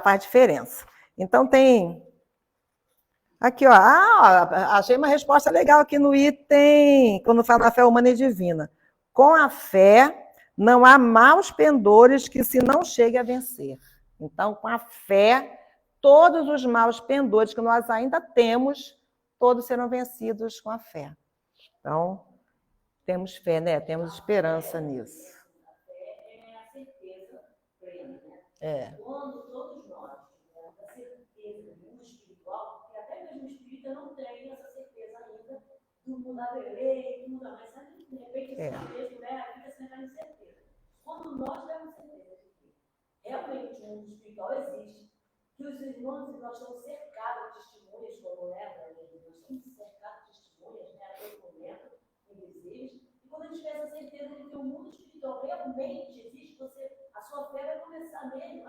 faz diferença. Então, tem... Aqui, ó. Achei uma resposta legal aqui no item, quando fala da fé humana e divina. Com a fé, não há maus pendores que se não chegue a vencer. Então, com a fé, todos os maus pendores que nós ainda temos, todos serão vencidos com a fé. Então, temos fé, né? Temos esperança nisso. É a certeza plena, É. Quando todos nós tivermos a certeza do mundo espiritual, porque até mesmo o espírita não tem essa certeza ainda do mundo da lei, do mundo da... Mas sabe, de repente, assim mesmo, né? A vida sempre vai incerteza. Quando nós tivermos certeza de que realmente o mundo espiritual existe, que os irmãos e nós estamos cercados de testemunhas, como nós estamos cercados de testemunhas, né? A todo momento, invisíveis. E quando a gente tiver essa certeza de que o mundo espiritual realmente existe, a sua fé vai começar mesmo.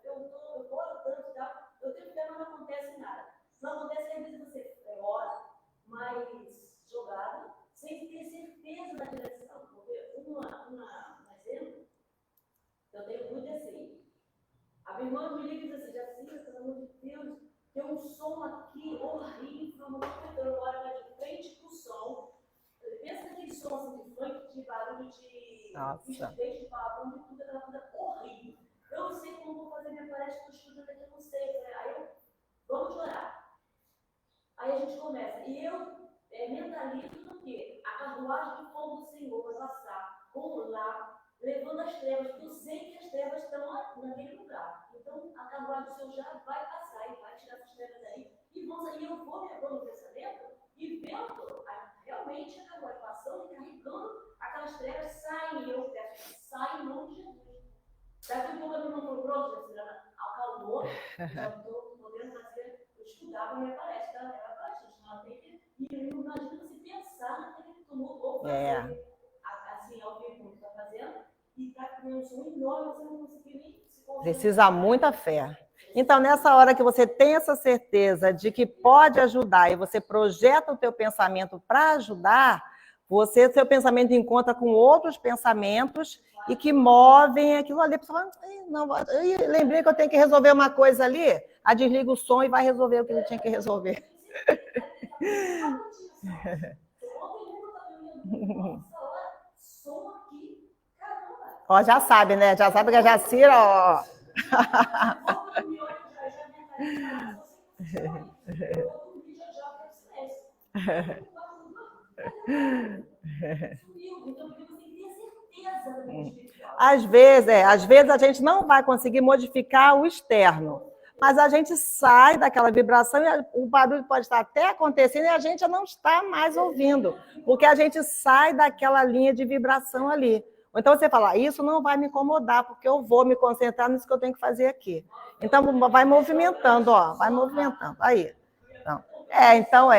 Eu oro tanto e tal, eu tenho fé, mas não acontece nada. Não acontece, às vezes você ora, mas jogado, sem ter certeza da direção. Porque um exemplo, eu tenho muito assim. A minha irmã me liga e diz assim, Jacira, pelo amor de Deus, tem um som aqui horrível, não estou tentando agora, mas de frente para o som. Pensa naquele som assim, de funk, de barulho, de estridente, de palavrão, de tudo, aquela coisa horrível. Eu não sei como vou fazer minha palestra, estou estudando aqui, eu não sei. Aí vamos orar. Aí a gente começa. E eu mentalizo do quê? A carruagem de fogo do Senhor vai passar por lá, levando as trevas, porque eu sei que as trevas estão naquele lugar. Então, a carruagem do Senhor já vai passar e vai tirar essas trevas daí. E eu vou levando o pensamento e vendo realmente a carruagem passando e carregando aquelas trevas, saem, e eu peço, saem em nome de Jesus. Daqui a pouco eu não estou pronto, já acalmou, já estou podendo fazer, estudar para a minha palestra. Ela palestra, tem que... E eu imagino você pensar naquele tumulto, ou fazer assim, ao vivo, como está fazendo, e está com um som enorme, você não conseguir nem se concentrar. Precisa muita fé. Então, nessa hora que você tem essa certeza de que pode ajudar e você projeta o teu pensamento para ajudar, seu pensamento encontra com outros pensamentos e que movem aquilo ali. A pessoa fala, não, lembrei que eu tenho que resolver uma coisa ali, desliga o som e vai resolver o que ele tinha que resolver. Ó, já sabe, né? Já sabe que a Jacira, ó. Às vezes a gente não vai conseguir modificar o externo, mas a gente sai daquela vibração e o barulho pode estar até acontecendo e a gente já não está mais ouvindo, porque a gente sai daquela linha de vibração ali. Ou então você fala, isso não vai me incomodar, porque eu vou me concentrar nisso que eu tenho que fazer aqui. Então, vai movimentando, ó, vai movimentando. Aí. Então,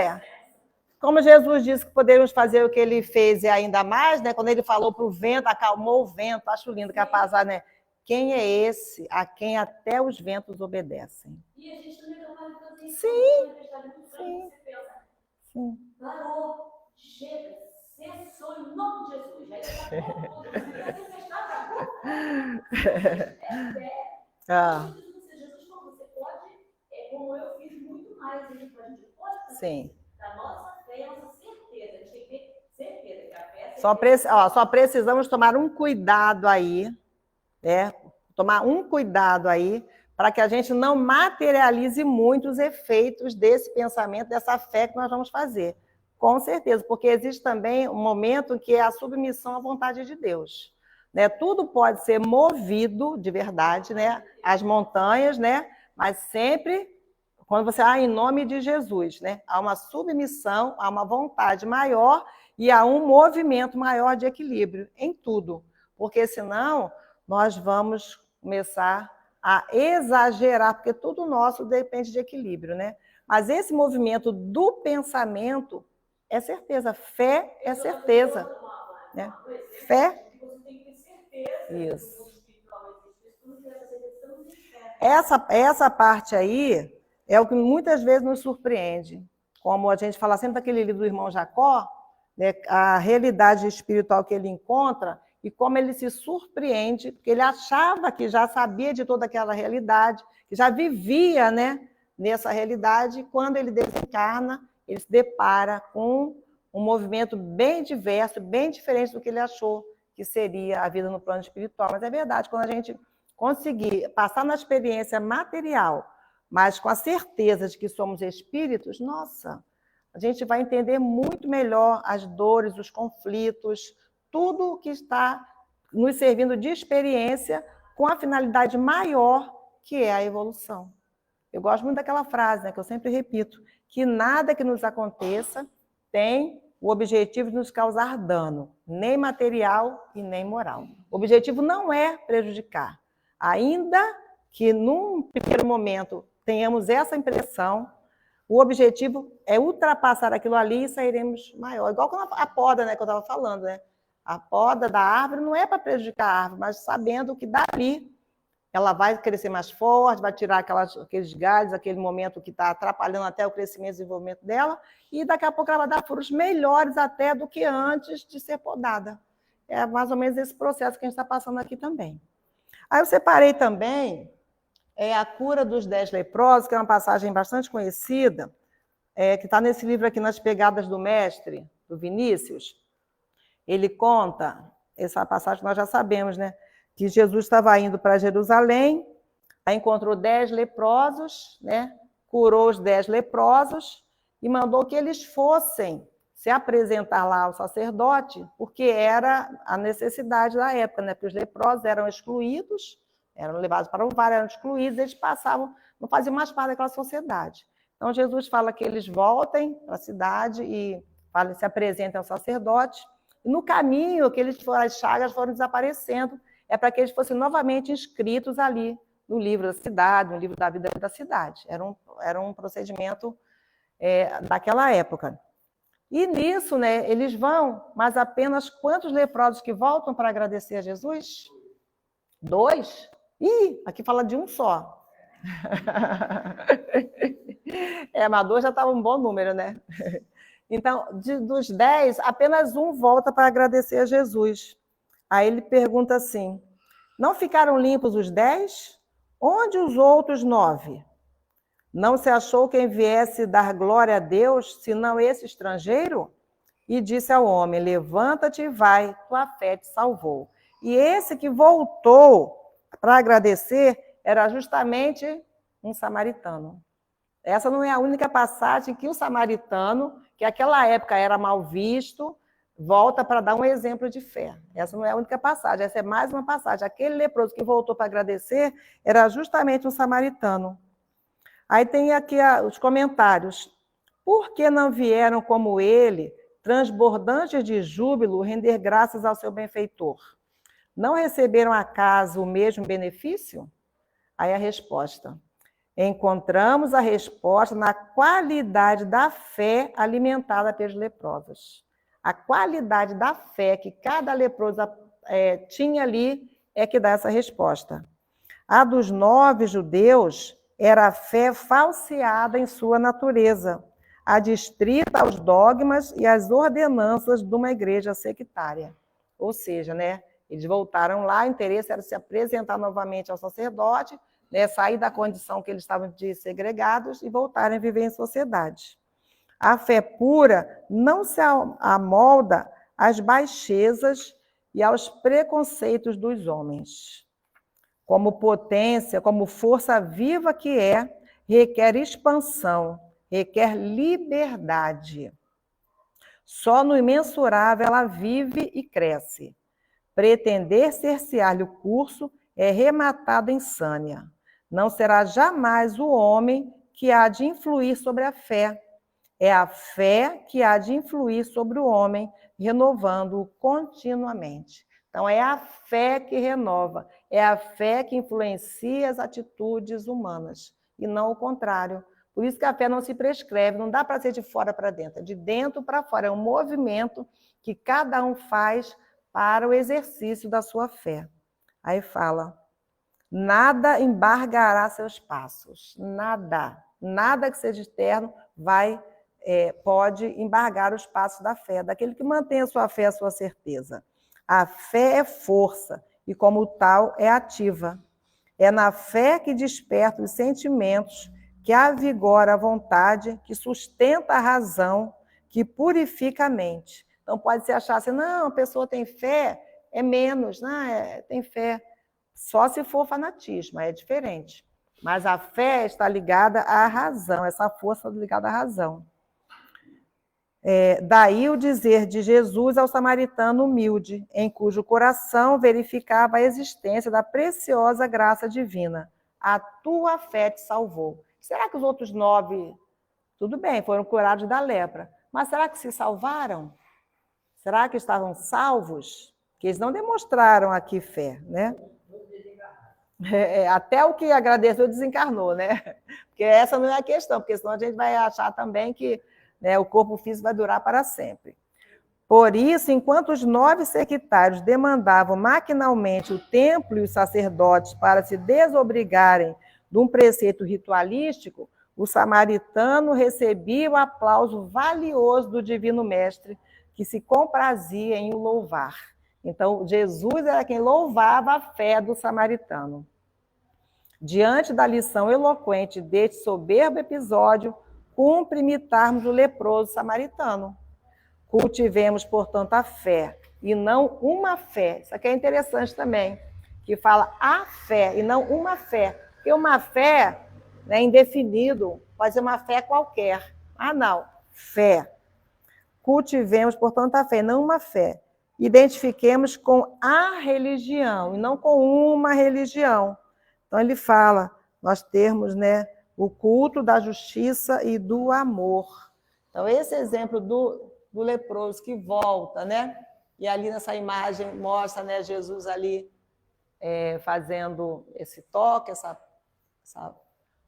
Como Jesus disse que poderíamos fazer o que ele fez e ainda mais, né? Quando ele falou para o vento, acalmou o vento, acho lindo que a passagem, né? Quem é esse a quem até os ventos obedecem? E a gente também não pode fazer isso. Sim. Parou, chega, cessou em nome de Jesus. Aí Jesus falou, você pode, como eu fiz, muito mais. A gente pode fazer. Sim. Da nossa fé, a nossa certeza. A gente tem que ter certeza que a fé só precisamos tomar um cuidado aí, tomar um cuidado aí, para que a gente não materialize muito os efeitos desse pensamento, dessa fé que nós vamos fazer. Com certeza, porque existe também um momento que é a submissão à vontade de Deus. Né? Tudo pode ser movido de verdade, né? As montanhas, né? Mas sempre quando você em nome de Jesus, né? Há uma submissão, há uma vontade maior e há um movimento maior de equilíbrio em tudo. Porque senão nós vamos começar a exagerar, porque tudo nosso depende de equilíbrio, né? Mas esse movimento do pensamento é certeza, fé é certeza. Né? Fé. Isso. essa parte aí é o que muitas vezes nos surpreende. Como a gente fala sempre daquele livro do irmão Jacó, né, a realidade espiritual que ele encontra e como ele se surpreende, porque ele achava que já sabia de toda aquela realidade, que já vivia, né, nessa realidade, e quando ele desencarna, ele se depara com um movimento bem diverso, bem diferente do que ele achou que seria a vida no plano espiritual. Mas é verdade, quando a gente conseguir passar na experiência material, mas com a certeza de que somos espíritos, nossa, a gente vai entender muito melhor as dores, os conflitos, tudo que está nos servindo de experiência com a finalidade maior, que é a evolução. Eu gosto muito daquela frase, né, que eu sempre repito, que nada que nos aconteça tem o objetivo de nos causar dano, nem material e nem moral. O objetivo não é prejudicar. Ainda que num primeiro momento tenhamos essa impressão, o objetivo é ultrapassar aquilo ali e sairemos maior. Igual com a poda, né, que eu estava falando, né? A poda da árvore não é para prejudicar a árvore, mas sabendo que dali ela vai crescer mais forte, vai tirar aqueles galhos, aquele momento que está atrapalhando até o crescimento e desenvolvimento dela, e daqui a pouco ela vai dar frutos melhores até do que antes de ser podada. É mais ou menos esse processo que a gente está passando aqui também. Aí eu separei também a cura dos 10 leprosos, que é uma passagem bastante conhecida, que está nesse livro aqui, Nas Pegadas do Mestre, do Vinícius. Ele conta, essa passagem que nós já sabemos, né? Que Jesus estava indo para Jerusalém, aí encontrou 10 leprosos, né? Curou os 10 leprosos e mandou que eles fossem se apresentar lá ao sacerdote, porque era a necessidade da época, né? Porque os leprosos eram excluídos, eram levados para o VAR, eram excluídos, eles passavam, não faziam mais parte daquela sociedade. Então Jesus fala que eles voltem para a cidade e se apresentem ao sacerdote. E no caminho que eles foram, as chagas foram desaparecendo, é para que eles fossem novamente inscritos ali no livro da cidade, no livro da vida da cidade. Era um procedimento daquela época. E nisso, né, eles vão, mas apenas quantos leprosos que voltam para agradecer a Jesus? 2? Ih, aqui fala de um só. Mas 2 já estava um bom número, né? Então, dos 10, apenas um volta para agradecer a Jesus. Aí ele pergunta assim, não ficaram limpos os 10? Onde os outros 9? Não se achou quem viesse dar glória a Deus, senão esse estrangeiro? E disse ao homem, levanta-te e vai, tua fé te salvou. E esse que voltou para agradecer era justamente um samaritano. Essa não é a única passagem que o samaritano, que naquela época era mal visto, volta para dar um exemplo de fé. Essa não é a única passagem, essa é mais uma passagem. Aquele leproso que voltou para agradecer era justamente um samaritano. Aí tem aqui os comentários. Por que não vieram como ele, transbordantes de júbilo, render graças ao seu benfeitor? Não receberam acaso o mesmo benefício? Aí a resposta. Encontramos a resposta na qualidade da fé alimentada pelos leprosos. A qualidade da fé que cada leproso tinha ali é que dá essa resposta. A dos 9 judeus era a fé falseada em sua natureza, adstrita aos dogmas e às ordenanças de uma igreja sectária. Ou seja, né, eles voltaram lá, o interesse era se apresentar novamente ao sacerdote, né, sair da condição que eles estavam de segregados e voltarem a viver em sociedade. A fé pura não se amolda às baixezas e aos preconceitos dos homens. Como potência, como força viva que requer expansão, requer liberdade. Só no imensurável ela vive e cresce. Pretender cercear-lhe o curso é rematado em insânia. Não será jamais o homem que há de influir sobre a fé. É a fé que há de influir sobre o homem, renovando-o continuamente. Então, é a fé que renova, é a fé que influencia as atitudes humanas, e não o contrário. Por isso que a fé não se prescreve, não dá para ser de fora para dentro, é de dentro para fora, é um movimento que cada um faz para o exercício da sua fé. Aí fala, Nada embargará seus passos. Nada. Nada que seja externo pode embargar os passos da fé, daquele que mantém a sua fé, a sua certeza. A fé é força e, como tal, é ativa. É na fé que desperta os sentimentos, que avigora a vontade, que sustenta a razão, que purifica a mente. Então, pode se achar assim, não, a pessoa tem fé, é menos, né? Tem fé. Só se for fanatismo, é diferente. Mas a fé está ligada à razão, essa força ligada à razão. Daí o dizer de Jesus ao samaritano humilde, em cujo coração verificava a existência da preciosa graça divina. A tua fé te salvou. Será que os outros 9, tudo bem, foram curados da lepra, mas será que se salvaram? Será que estavam salvos? Que eles não demonstraram aqui fé, né? Até o que agradeceu desencarnou, né? Porque essa não é a questão, porque senão a gente vai achar também que, né, o corpo físico vai durar para sempre. Por isso, enquanto os 9 sectários demandavam maquinalmente o templo e os sacerdotes para se desobrigarem de um preceito ritualístico, o samaritano recebia o aplauso valioso do Divino Mestre, que se comprazia em o louvar. Então, Jesus era quem louvava a fé do samaritano. Diante da lição eloquente deste soberbo episódio, cumpre imitarmos o leproso samaritano. Cultivemos, portanto, a fé, e não uma fé. Isso aqui é interessante também, que fala a fé, e não uma fé. Porque uma fé, né, indefinido, pode ser uma fé qualquer. Ah, não, fé. Cultivemos, portanto, a fé, não uma fé. Identifiquemos com a religião, e não com uma religião. Então, ele fala, nós termos, né, o culto da justiça e do amor. Então, esse exemplo do leproso que volta, né? E ali nessa imagem mostra, né, Jesus ali fazendo esse toque, essa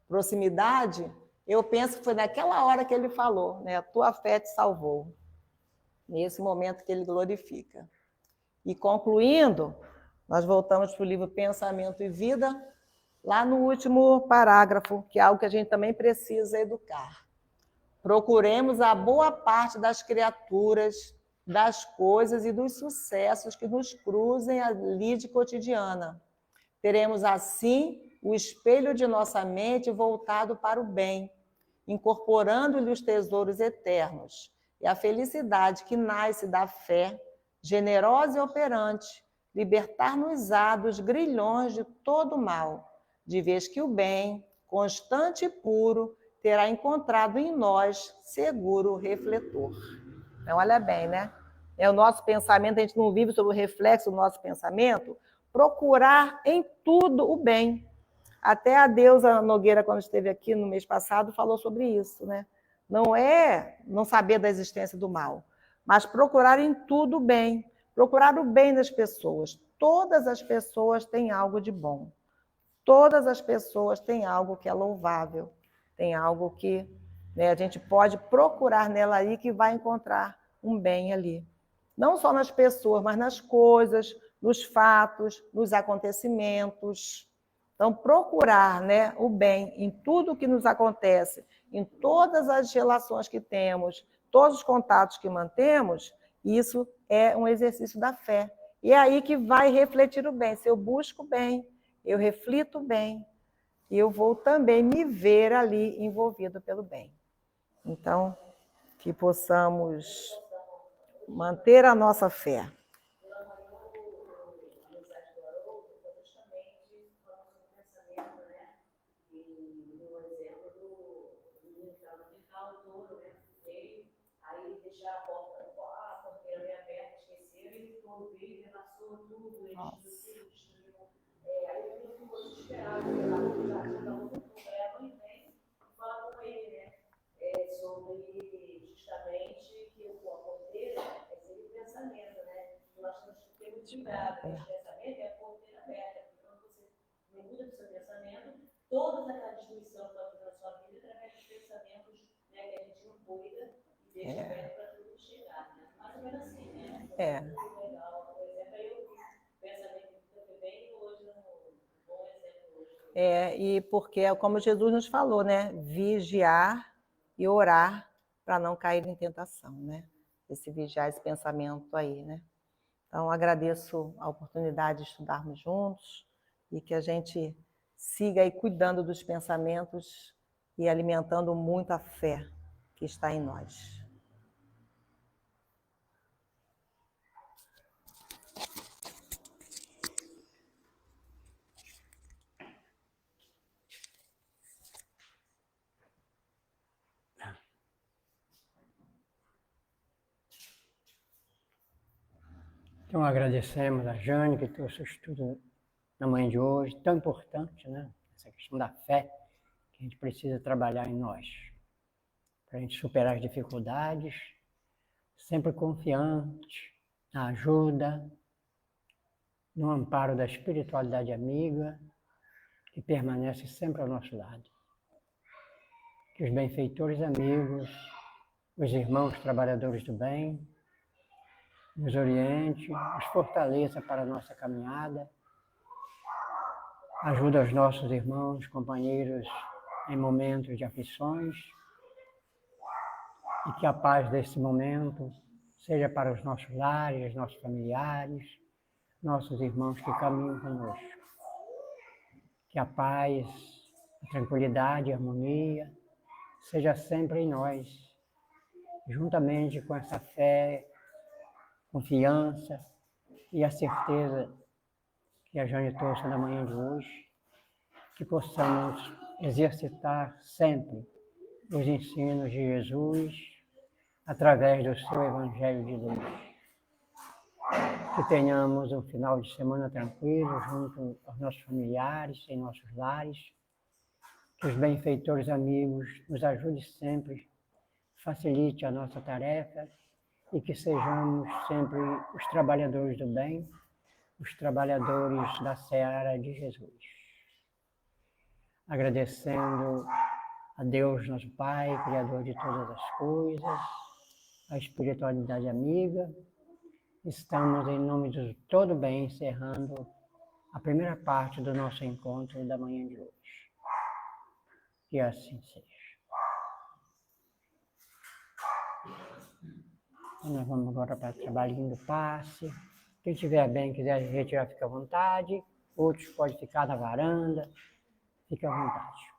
proximidade. Eu penso que foi naquela hora que ele falou, né? A tua fé te salvou. Nesse momento que ele glorifica. E concluindo, nós voltamos para o livro Pensamento e Vida, lá no último parágrafo, que é algo que a gente também precisa educar. Procuremos a boa parte das criaturas, das coisas e dos sucessos que nos cruzem a lide cotidiana. Teremos, assim, o espelho de nossa mente voltado para o bem, incorporando-lhe os tesouros eternos e a felicidade que nasce da fé, generosa e operante, libertar-nos-á dos grilhões de todo mal, de vez que o bem, constante e puro, terá encontrado em nós seguro refletor. Então, olha bem, né? O nosso pensamento, a gente não vive sobre o reflexo do nosso pensamento, procurar em tudo o bem. Até a deusa Nogueira, quando esteve aqui no mês passado, falou sobre isso, né? Não é não saber da existência do mal, mas procurar em tudo o bem, procurar o bem das pessoas. Todas as pessoas têm algo de bom. Todas as pessoas têm algo que é louvável, tem algo que, né, a gente pode procurar nela aí que vai encontrar um bem ali. Não só nas pessoas, mas nas coisas, nos fatos, nos acontecimentos. Então, procurar, né, o bem em tudo que nos acontece, em todas as relações que temos, todos os contatos que mantemos, isso é um exercício da fé. E é aí que vai refletir o bem. Se eu busco o bem, eu reflito o bem, eu vou também me ver ali envolvido pelo bem. Então, que possamos manter a nossa fé. Sobre justamente que a porteira é sempre o pensamento, né? Nós temos que ter muito cuidado, porque o pensamento é a porteira aberta. Quando você não cuida do seu pensamento, toda aquela destruição que vai fazer na sua vida através dos pensamentos, né, que a gente não cuida e deixa aberto para tudo chegar, né? Mais ou menos assim, né? Muito legal. Por exemplo, eu pensamento que foi bem hoje um bom exemplo E porque, como Jesus nos falou, né? Vigiar e orar para não cair em tentação, né? Esse vigiar, esse pensamento aí, né? Então, agradeço a oportunidade de estudarmos juntos e que a gente siga aí cuidando dos pensamentos e alimentando muito a fé que está em nós. Então, agradecemos a Jane que trouxe o estudo na manhã de hoje, tão importante, né? Essa questão da fé que a gente precisa trabalhar em nós, para a gente superar as dificuldades, sempre confiante na ajuda, no amparo da espiritualidade amiga, que permanece sempre ao nosso lado. Que os benfeitores amigos, os irmãos trabalhadores do bem, nos oriente, nos fortaleça para a nossa caminhada, ajuda os nossos irmãos, companheiros em momentos de aflições, e que a paz desse momento seja para os nossos lares, nossos familiares, nossos irmãos que caminham conosco. Que a paz, a tranquilidade, a harmonia seja sempre em nós, juntamente com essa fé, confiança e a certeza que a Jane trouxe na manhã de hoje, que possamos exercitar sempre os ensinos de Jesus através do seu Evangelho de luz. Que tenhamos um final de semana tranquilo junto aos nossos familiares, em nossos lares. Que os benfeitores amigos nos ajudem sempre, facilite a nossa tarefa e que sejamos sempre os trabalhadores do bem, os trabalhadores da seara de Jesus. Agradecendo a Deus, nosso Pai, Criador de todas as coisas, a espiritualidade amiga, estamos, em nome do todo bem, encerrando a primeira parte do nosso encontro da manhã de hoje. Que assim seja. Então, nós vamos agora para o trabalhinho do passe. Quem estiver bem, quiser retirar, fica à vontade. Outros podem ficar na varanda. Fique à vontade.